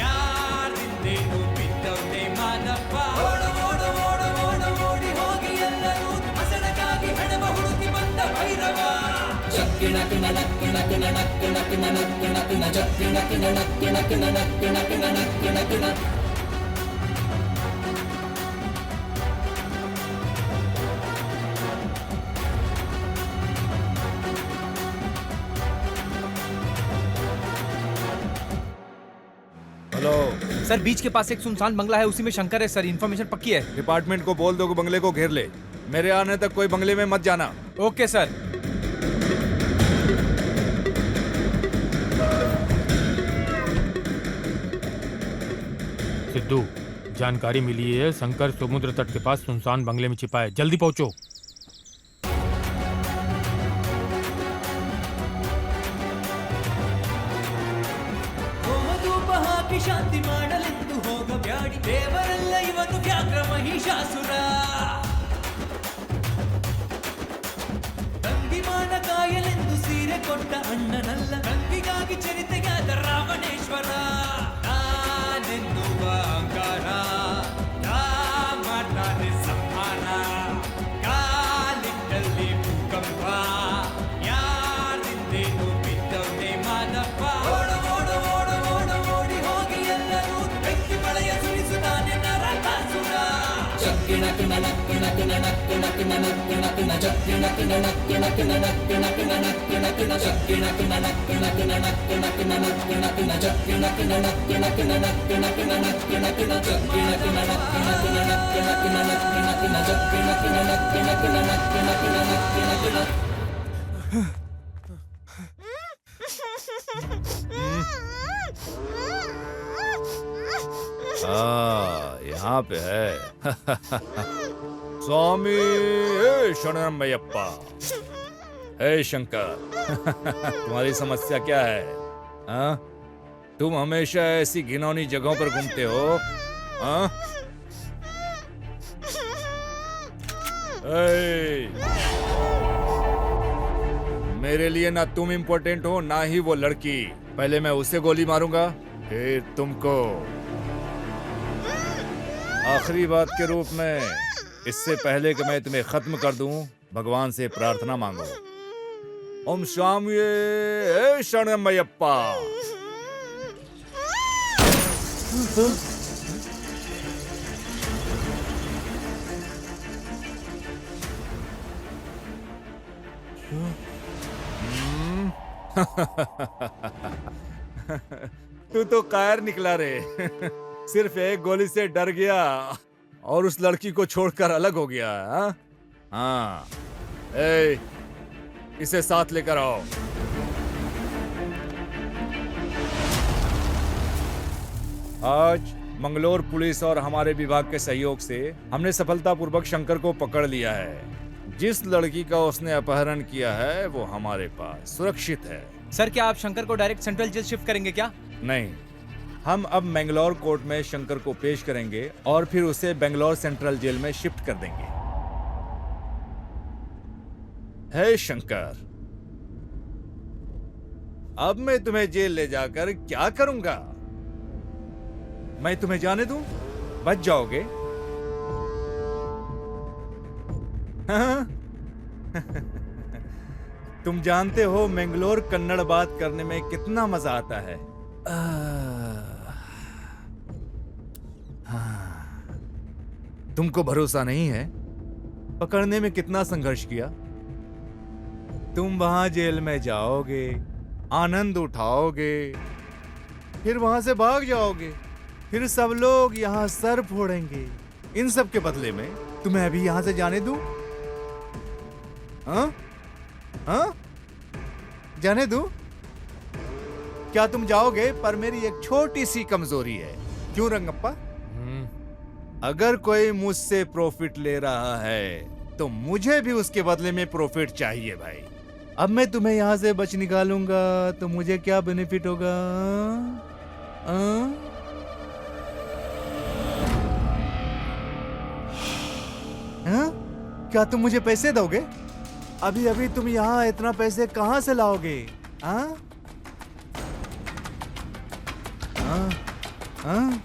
ಯಾರಿಂದೇನು ಬಿದ್ದವನೇ ಮಾನಪ್ಪ ಜಗ್ಗಿಣ ಕಿಣ ನಕ್ಕಿಣ ಕಿಣ ನಕ್ಕಿಣ ಕಿಣ ನಕ್ಕಿಣ ಕಿಣ ಜಗ್ಗಿಣ ಕಿಣ ನಕ್ಕಿಣ ಕಿಣ ನಕ್ಕಿಣ ಕಿಣ ನಕ್ಕಿಣ ಕಿಣ हेलो सर बीच के पास एक सुनसान बंगला है, उसी में शंकर है सर। इन्फॉर्मेशन पक्की है। डिपार्टमेंट को बोल दो कि बंगले को घेर ले। मेरे आने तक कोई बंगले में मत जाना। Okay sir. सिद्धू, जानकारी मिली है शंकर समुद्र तट के पास सुनसान बंगले में छिपा है, जल्दी पहुंचो। ಶಾಂತಿ ಮಾಡಲೆಂದು ಹೋಗಬ್ಯಾಡಿ ದೇವರೆಲ್ಲ ಇವನು ವ್ಯಾಘ್ರ ಮಹಿಷಾಸುರ ತಂಗಿಮಾನ ಕಾಯಲೆಂದು ಸೀರೆ ಕೊಟ್ಟ ಅಣ್ಣನಲ್ಲ ತಂಗಿಗಾಗಿ ಚರಿತೆಯಾದ ರಾವಣೇಶ್ವರ ನಾನೆನ್ನುವ ಅಂಗಾರ ಮಾಡ್ತಾನೆ ಸಂಹಾರ ಕಾಲಿಟ್ಟಲ್ಲಿ ಭೂಕಂಪ ಯಾರಿಂದೇನು ಬಿದ್ದವನೇ ಮಾನಪ್ಪ ಜಗ್ಗಿಣ ಕಿಣ ನಕ್ಕಿಣ ಕಿಣ ನಕ್ಕಿಣ ಕಿಣ ನಕ್ಕಿಣ ಕಿಣ ಜಗ್ಗಿಣ ಕಿಣ ನಕ್ಕಿಣ ಕಿಣ ನಕ್ಕಿಣ ಕಿಣ ನಕ್ಕಿಣ ಕಿಣ ಜಗ್ಗಿಣ ಕಿಣ ನಕ್ಕಿಣ ಕಿಣ ನಕ್ಕಿಣ ಕಿಣ ನಕ್ಕಿಣ ಕಿಣ ಜಗ್ಗಿಣ ಕಿಣ ನಕ್ಕಿಣ ಕಿಣ ನಕ್ಕಿಣ ಕಿಣ ನಕ್ಕಿಣ ಕಿಣ ಜಗ್ಗಿಣ ಕಿಣ ನಕ್ಕಿಣ ಕಿಣ ನಕ್ಕಿಣ ಕಿಣ ನಕ್ಕಿಣ ಕಿಣ ಜಗ್ಗಿಣ ಕಿಣ ನಕ್ಕಿಣ ಕಿಣ ನಕ್ಕಿಣ ಕಿಣ ನಕ್ಕಿಣ ಕಿಣ यहाँ पे है। स्वामी शरणमयप्पा। हे शंकर, तुम्हारी समस्या क्या है? हाँ? तुम हमेशा ऐसी घिनौनी जगहों पर घूमते हो। हाँ? मेरे लिए ना तुम इम्पोर्टेंट हो ना ही वो लड़की। पहले मैं उसे गोली मारूंगा फिर तुमको। आखिरी बात के रूप में, इससे पहले कि मैं तुम्हें खत्म कर दूं, भगवान से प्रार्थना मांगो। ओम स्वामी शरणमयप्पा। तू तो कायर निकला रे। सिर्फ एक गोली से डर गया और उस लड़की को छोड़कर अलग हो गया। हाँ, इसे साथ लेकर आओ। आज मंगलोर पुलिस और हमारे विभाग के सहयोग से हमने सफलतापूर्वक शंकर को पकड़ लिया है। जिस लड़की का उसने अपहरण किया है वो हमारे पास सुरक्षित है। सर, क्या आप शंकर को डायरेक्ट सेंट्रल जेल शिफ्ट करेंगे क्या? नहीं, हम अब मैंगलोर कोर्ट में शंकर को पेश करेंगे और फिर उसे बेंगलोर सेंट्रल जेल में शिफ्ट कर देंगे। हे शंकर, अब मैं तुम्हें जेल ले जाकर क्या करूंगा? मैं तुम्हें जाने दूं? बच जाओगे? हाँ? तुम जानते हो मैंगलोर कन्नड़ बात करने में कितना मजा आता है। हाँ, तुमको भरोसा नहीं है? पकड़ने में कितना संघर्ष किया। तुम वहां जेल में जाओगे, आनंद उठाओगे, फिर वहां से भाग जाओगे, फिर सब लोग यहाँ सर फोड़ेंगे। इन सब के बदले में तुम्हें अभी यहाँ से जाने दूं? हाँ? हाँ? जाने दूं? क्या तुम जाओगे? पर मेरी एक छोटी सी कमजोरी है। क्यों रंगप्पा? अगर कोई मुझसे प्रॉफिट ले रहा है तो मुझे भी उसके बदले में प्रॉफिट चाहिए भाई। अब मैं तुम्हें यहाँ से बच निकालूंगा तो मुझे क्या बेनिफिट होगा? हाँ? क्या तुम मुझे पैसे दोगे? अभी अभी तुम यहाँ इतना पैसे कहाँ से लाओगे? हाँ? हाँ? हाँ?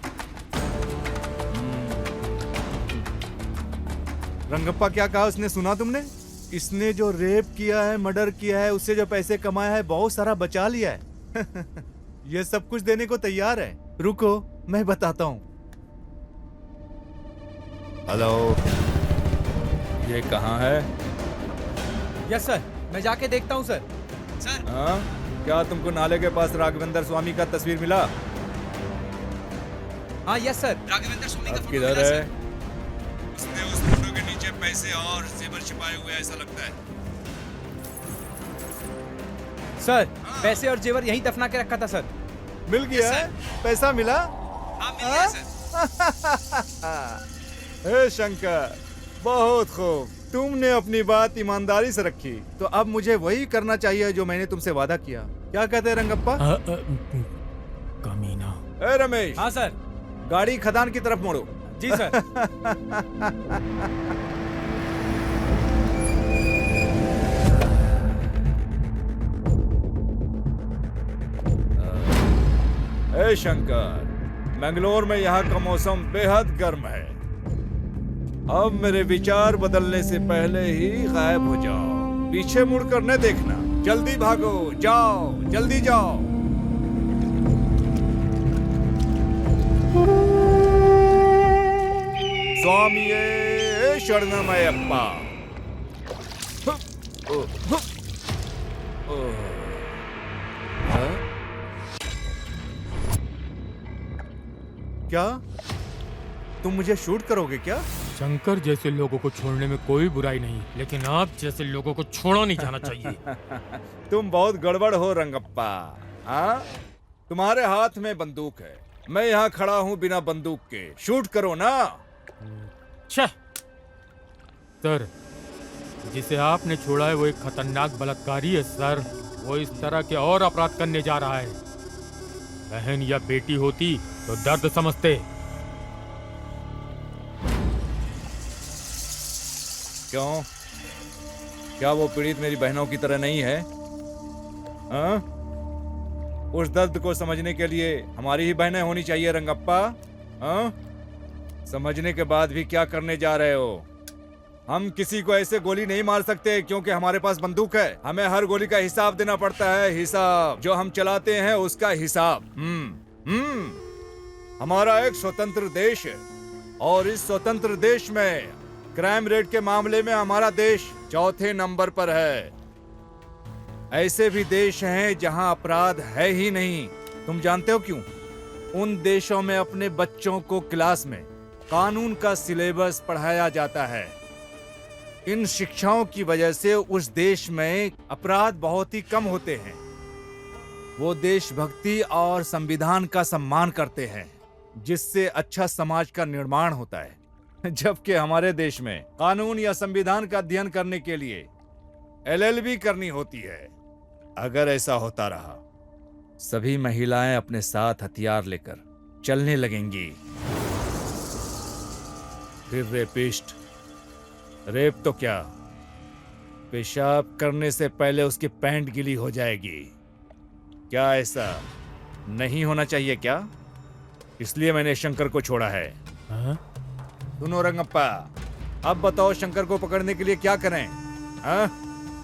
रंगप्पा क्या कहा उसने, सुना तुमने? इसने जो रेप किया है, मर्डर किया है, उससे जो पैसे कमाया है, बहुत सारा बचा लिया है। ये सब कुछ देने को तैयार है। रुको, मैं बताता हूँ। हेलो, ये कहाँ है? यस सर, मैं जाके देखता हूँ सर। सर, हाँ? क्या तुमको नाले के पास राघवेंद्र स्वामी का तस्वीर मिला? हाँ यस सर, राघवेंद्र स्वामी का अब किधर है? उसने उस फोटो के नीचे पैसे और जेवर छिपाए हुए ऐसा लगता है। सर, पैसे और जेवर यहीं दफना के रखा था सर। मिल गया है? पैसा मिला? हाँ मिल गया सर। हे शंकर, बहुत खूब। तुमने अपनी बात ईमानदारी से रखी, तो अब मुझे वही करना चाहिए जो मैंने तुमसे वादा किया। क्या कहते हैं रंगप्पा? कमीना। ए रमेश। हाँ सर। गाड़ी खदान की तरफ मोड़ो। जी सर। ए शंकर, मंगलोर में यहाँ का मौसम बेहद गर्म है। अब मेरे विचार बदलने से पहले ही गायब हो जाओ। पीछे मुड़कर न देखना। जल्दी भागो, जाओ, जल्दी जाओ। स्वामिये शरणमयप्पा। क्या तुम मुझे शूट करोगे क्या? शंकर जैसे लोगों को छोड़ने में कोई बुराई नहीं, लेकिन आप जैसे लोगों को छोड़ा नहीं जाना चाहिए। तुम बहुत गड़बड़ हो रंगप्पा। हाँ? तुम्हारे हाथ में बंदूक है, मैं यहाँ खड़ा हूँ बिना बंदूक के। शूट करो ना। सर, जिसे आपने छोड़ा है वो एक खतरनाक बलात्कारी है सर। वो इस तरह के और अपराध करने जा रहा है। बहन या बेटी होती तो दर्द समझते। क्यों? क्या वो पीड़ित मेरी बहनों की तरह नहीं है? हाँ? उस दर्द को समझने के लिए हमारी ही बहनें होनी चाहिए रंगप्पा। हाँ? समझने के बाद भी क्या करने जा रहे हो? हम किसी को ऐसे गोली नहीं मार सकते क्योंकि हमारे पास बंदूक है। हमें हर गोली का हिसाब देना पड़ता है। हिसाब जो हम चलाते हैं उसका हिसाब। हमारा एक स्वतंत्र देश है और इस स्वतंत्र देश में क्राइम रेट के मामले में हमारा देश चौथे नंबर पर है। ऐसे भी देश हैं जहां अपराध है ही नहीं। तुम जानते हो क्यों? उन देशों में अपने बच्चों को क्लास में कानून का सिलेबस पढ़ाया जाता है। इन शिक्षाओं की वजह से उस देश में अपराध बहुत ही कम होते हैं। वो देशभक्ति और संविधान का सम्मान करते हैं, जिससे अच्छा समाज का निर्माण होता है। जबकि हमारे देश में कानून या संविधान का अध्ययन करने के लिए LLB करनी होती है। अगर ऐसा होता रहा, सभी महिलाएं अपने साथ हथियार लेकर चलने लगेंगी। फिर रेपिस्ट, रेप तो क्या, पेशाब करने से पहले उसकी पैंट गीली हो जाएगी। क्या ऐसा नहीं होना चाहिए क्या? इसलिए मैंने शंकर को छोड़ा है। सुनो रंगप्पा, अब बताओ शंकर को पकड़ने के लिए क्या करें?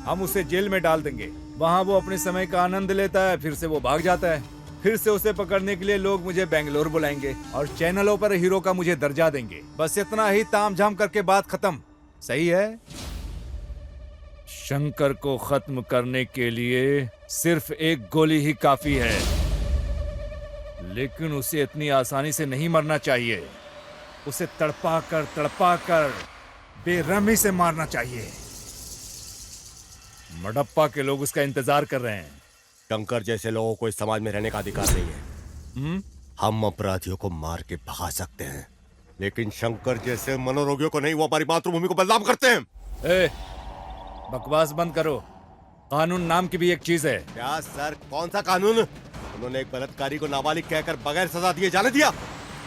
हम उसे जेल में डाल देंगे। वहां वो अपने समय का आनंद लेता है, फिर से वो भाग जाता है। फिर से उसे पकड़ने के लिए लोग मुझे बेंगलोर बुलाएंगे और चैनलों पर हीरो का मुझे दर्जा देंगे। बस इतना ही तामझाम करके बात खत्म। सही है? शंकर को खत्म करने के लिए सिर्फ एक गोली ही काफी है, लेकिन उसे इतनी आसानी से नहीं मरना चाहिए। उसे तड़पा कर बेरहमी से मारना चाहिए। मडप्पा के लोग उसका इंतजार कर रहे हैं। शंकर जैसे लोगों को इस समाज में रहने का अधिकार नहीं है। हम अपराधियों को मार के भगा सकते हैं, लेकिन शंकर जैसे मनोरोगियों को नहीं। वो हमारी मातृभूमि को बदनाम करते हैं। बकवास बंद करो। कानून नाम की भी एक चीज है। क्या सर, कौन सा कानून? उन्होंने एक बलात्कारी को नाबालिग कहकर बगैर सजा दिए जाने दिया।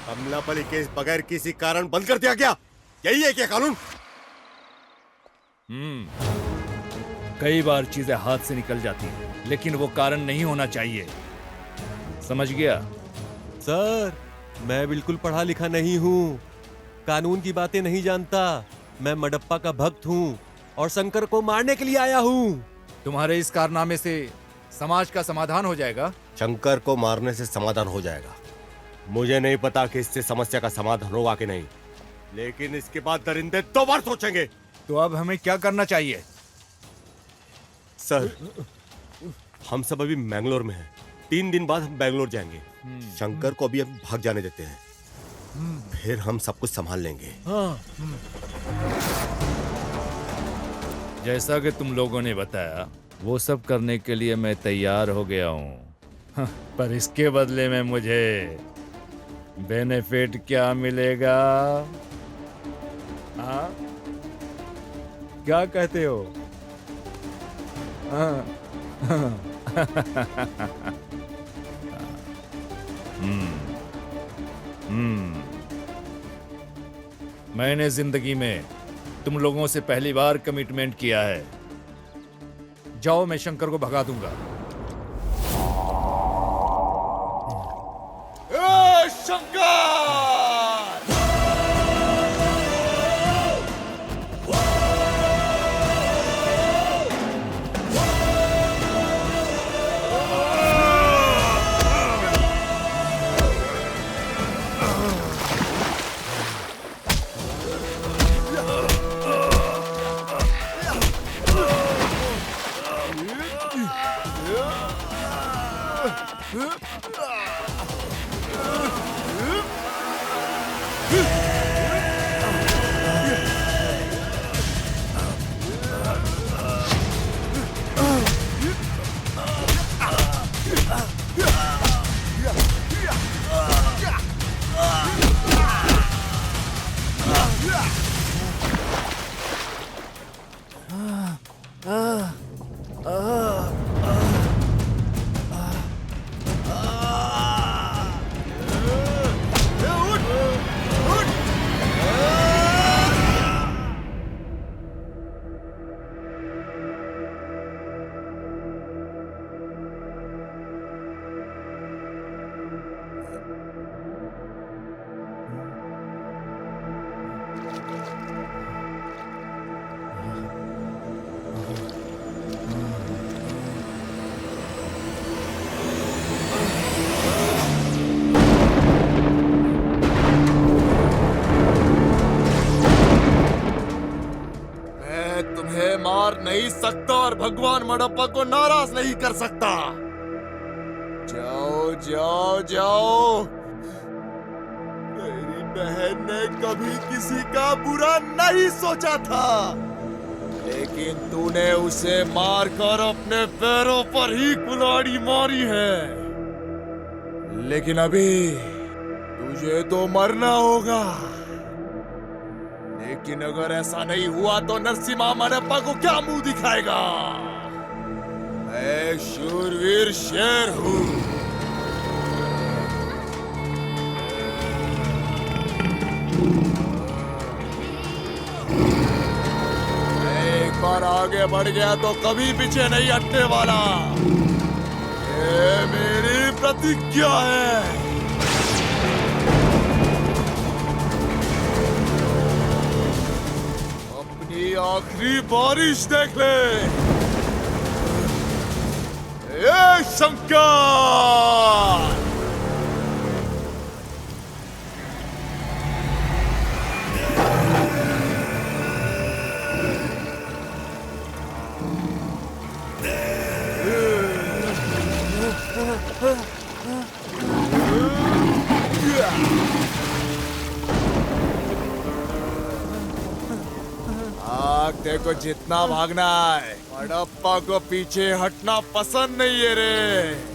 कमलापली केस बगैर किसी कारण बंद कर दिया गया। यही है क्या कानून? कई बार चीजें हाथ से निकल जाती हैं, लेकिन वो कारण नहीं होना चाहिए। समझ गया? सर, मैं बिल्कुल पढ़ा लिखा नहीं हूँ, कानून की बातें नहीं जानता। मैं मडप्पा का भक्त हूँ और शंकर को मारने के लिए आया हूँ। तुम्हारे इस कारनामे से समाज का समाधान हो जाएगा? शंकर को मारने से समाधान हो जाएगा। मुझे नहीं पता कि इससे समस्या का समाधान होगा कि नहीं, लेकिन इसके बाद दरिंदे 2 बार सोचेंगे। तो अब हमें क्या करना चाहिए? सर, हम सब अभी मैंगलोर में हैं। 3 दिन बाद हम बैंगलोर जाएंगे। शंकर को अभी हम भाग जाने देते हैं, फिर हम सब कुछ संभाल लेंगे। जैसा कि तुम लोगों ने बताया, वो सब करने के लिए मैं तैयार हो गया हूँ। पर इसके बदले में मुझे बेनिफिट क्या मिलेगा? हाँ, क्या कहते हो? मैंने जिंदगी में तुम लोगों से पहली बार कमिटमेंट किया है। जाओ, मैं शंकर को भगा दूंगा। मार नहीं सकता और भगवान मडप्पा को नाराज नहीं कर सकता। जाओ जाओ जाओ। मेरी बहन ने कभी किसी का बुरा नहीं सोचा था, लेकिन तूने उसे मारकर अपने पैरों पर ही कुल्हाड़ी मारी है। लेकिन अभी तुझे तो मरना होगा। लेकिन अगर ऐसा नहीं हुआ तो नरसिम्हा मडप्पा को क्या मुंह दिखाएगा? मैं शूरवीर शेर हूं। एक बार आगे बढ़ गया तो कभी पीछे नहीं हटने वाला। ये मेरी प्रतिज्ञा है। आखिरी बारिश देख ले। ये शंकर। कुत्ते को जितना भागना है, बड़प्पा को पीछे हटना पसंद नहीं है रे।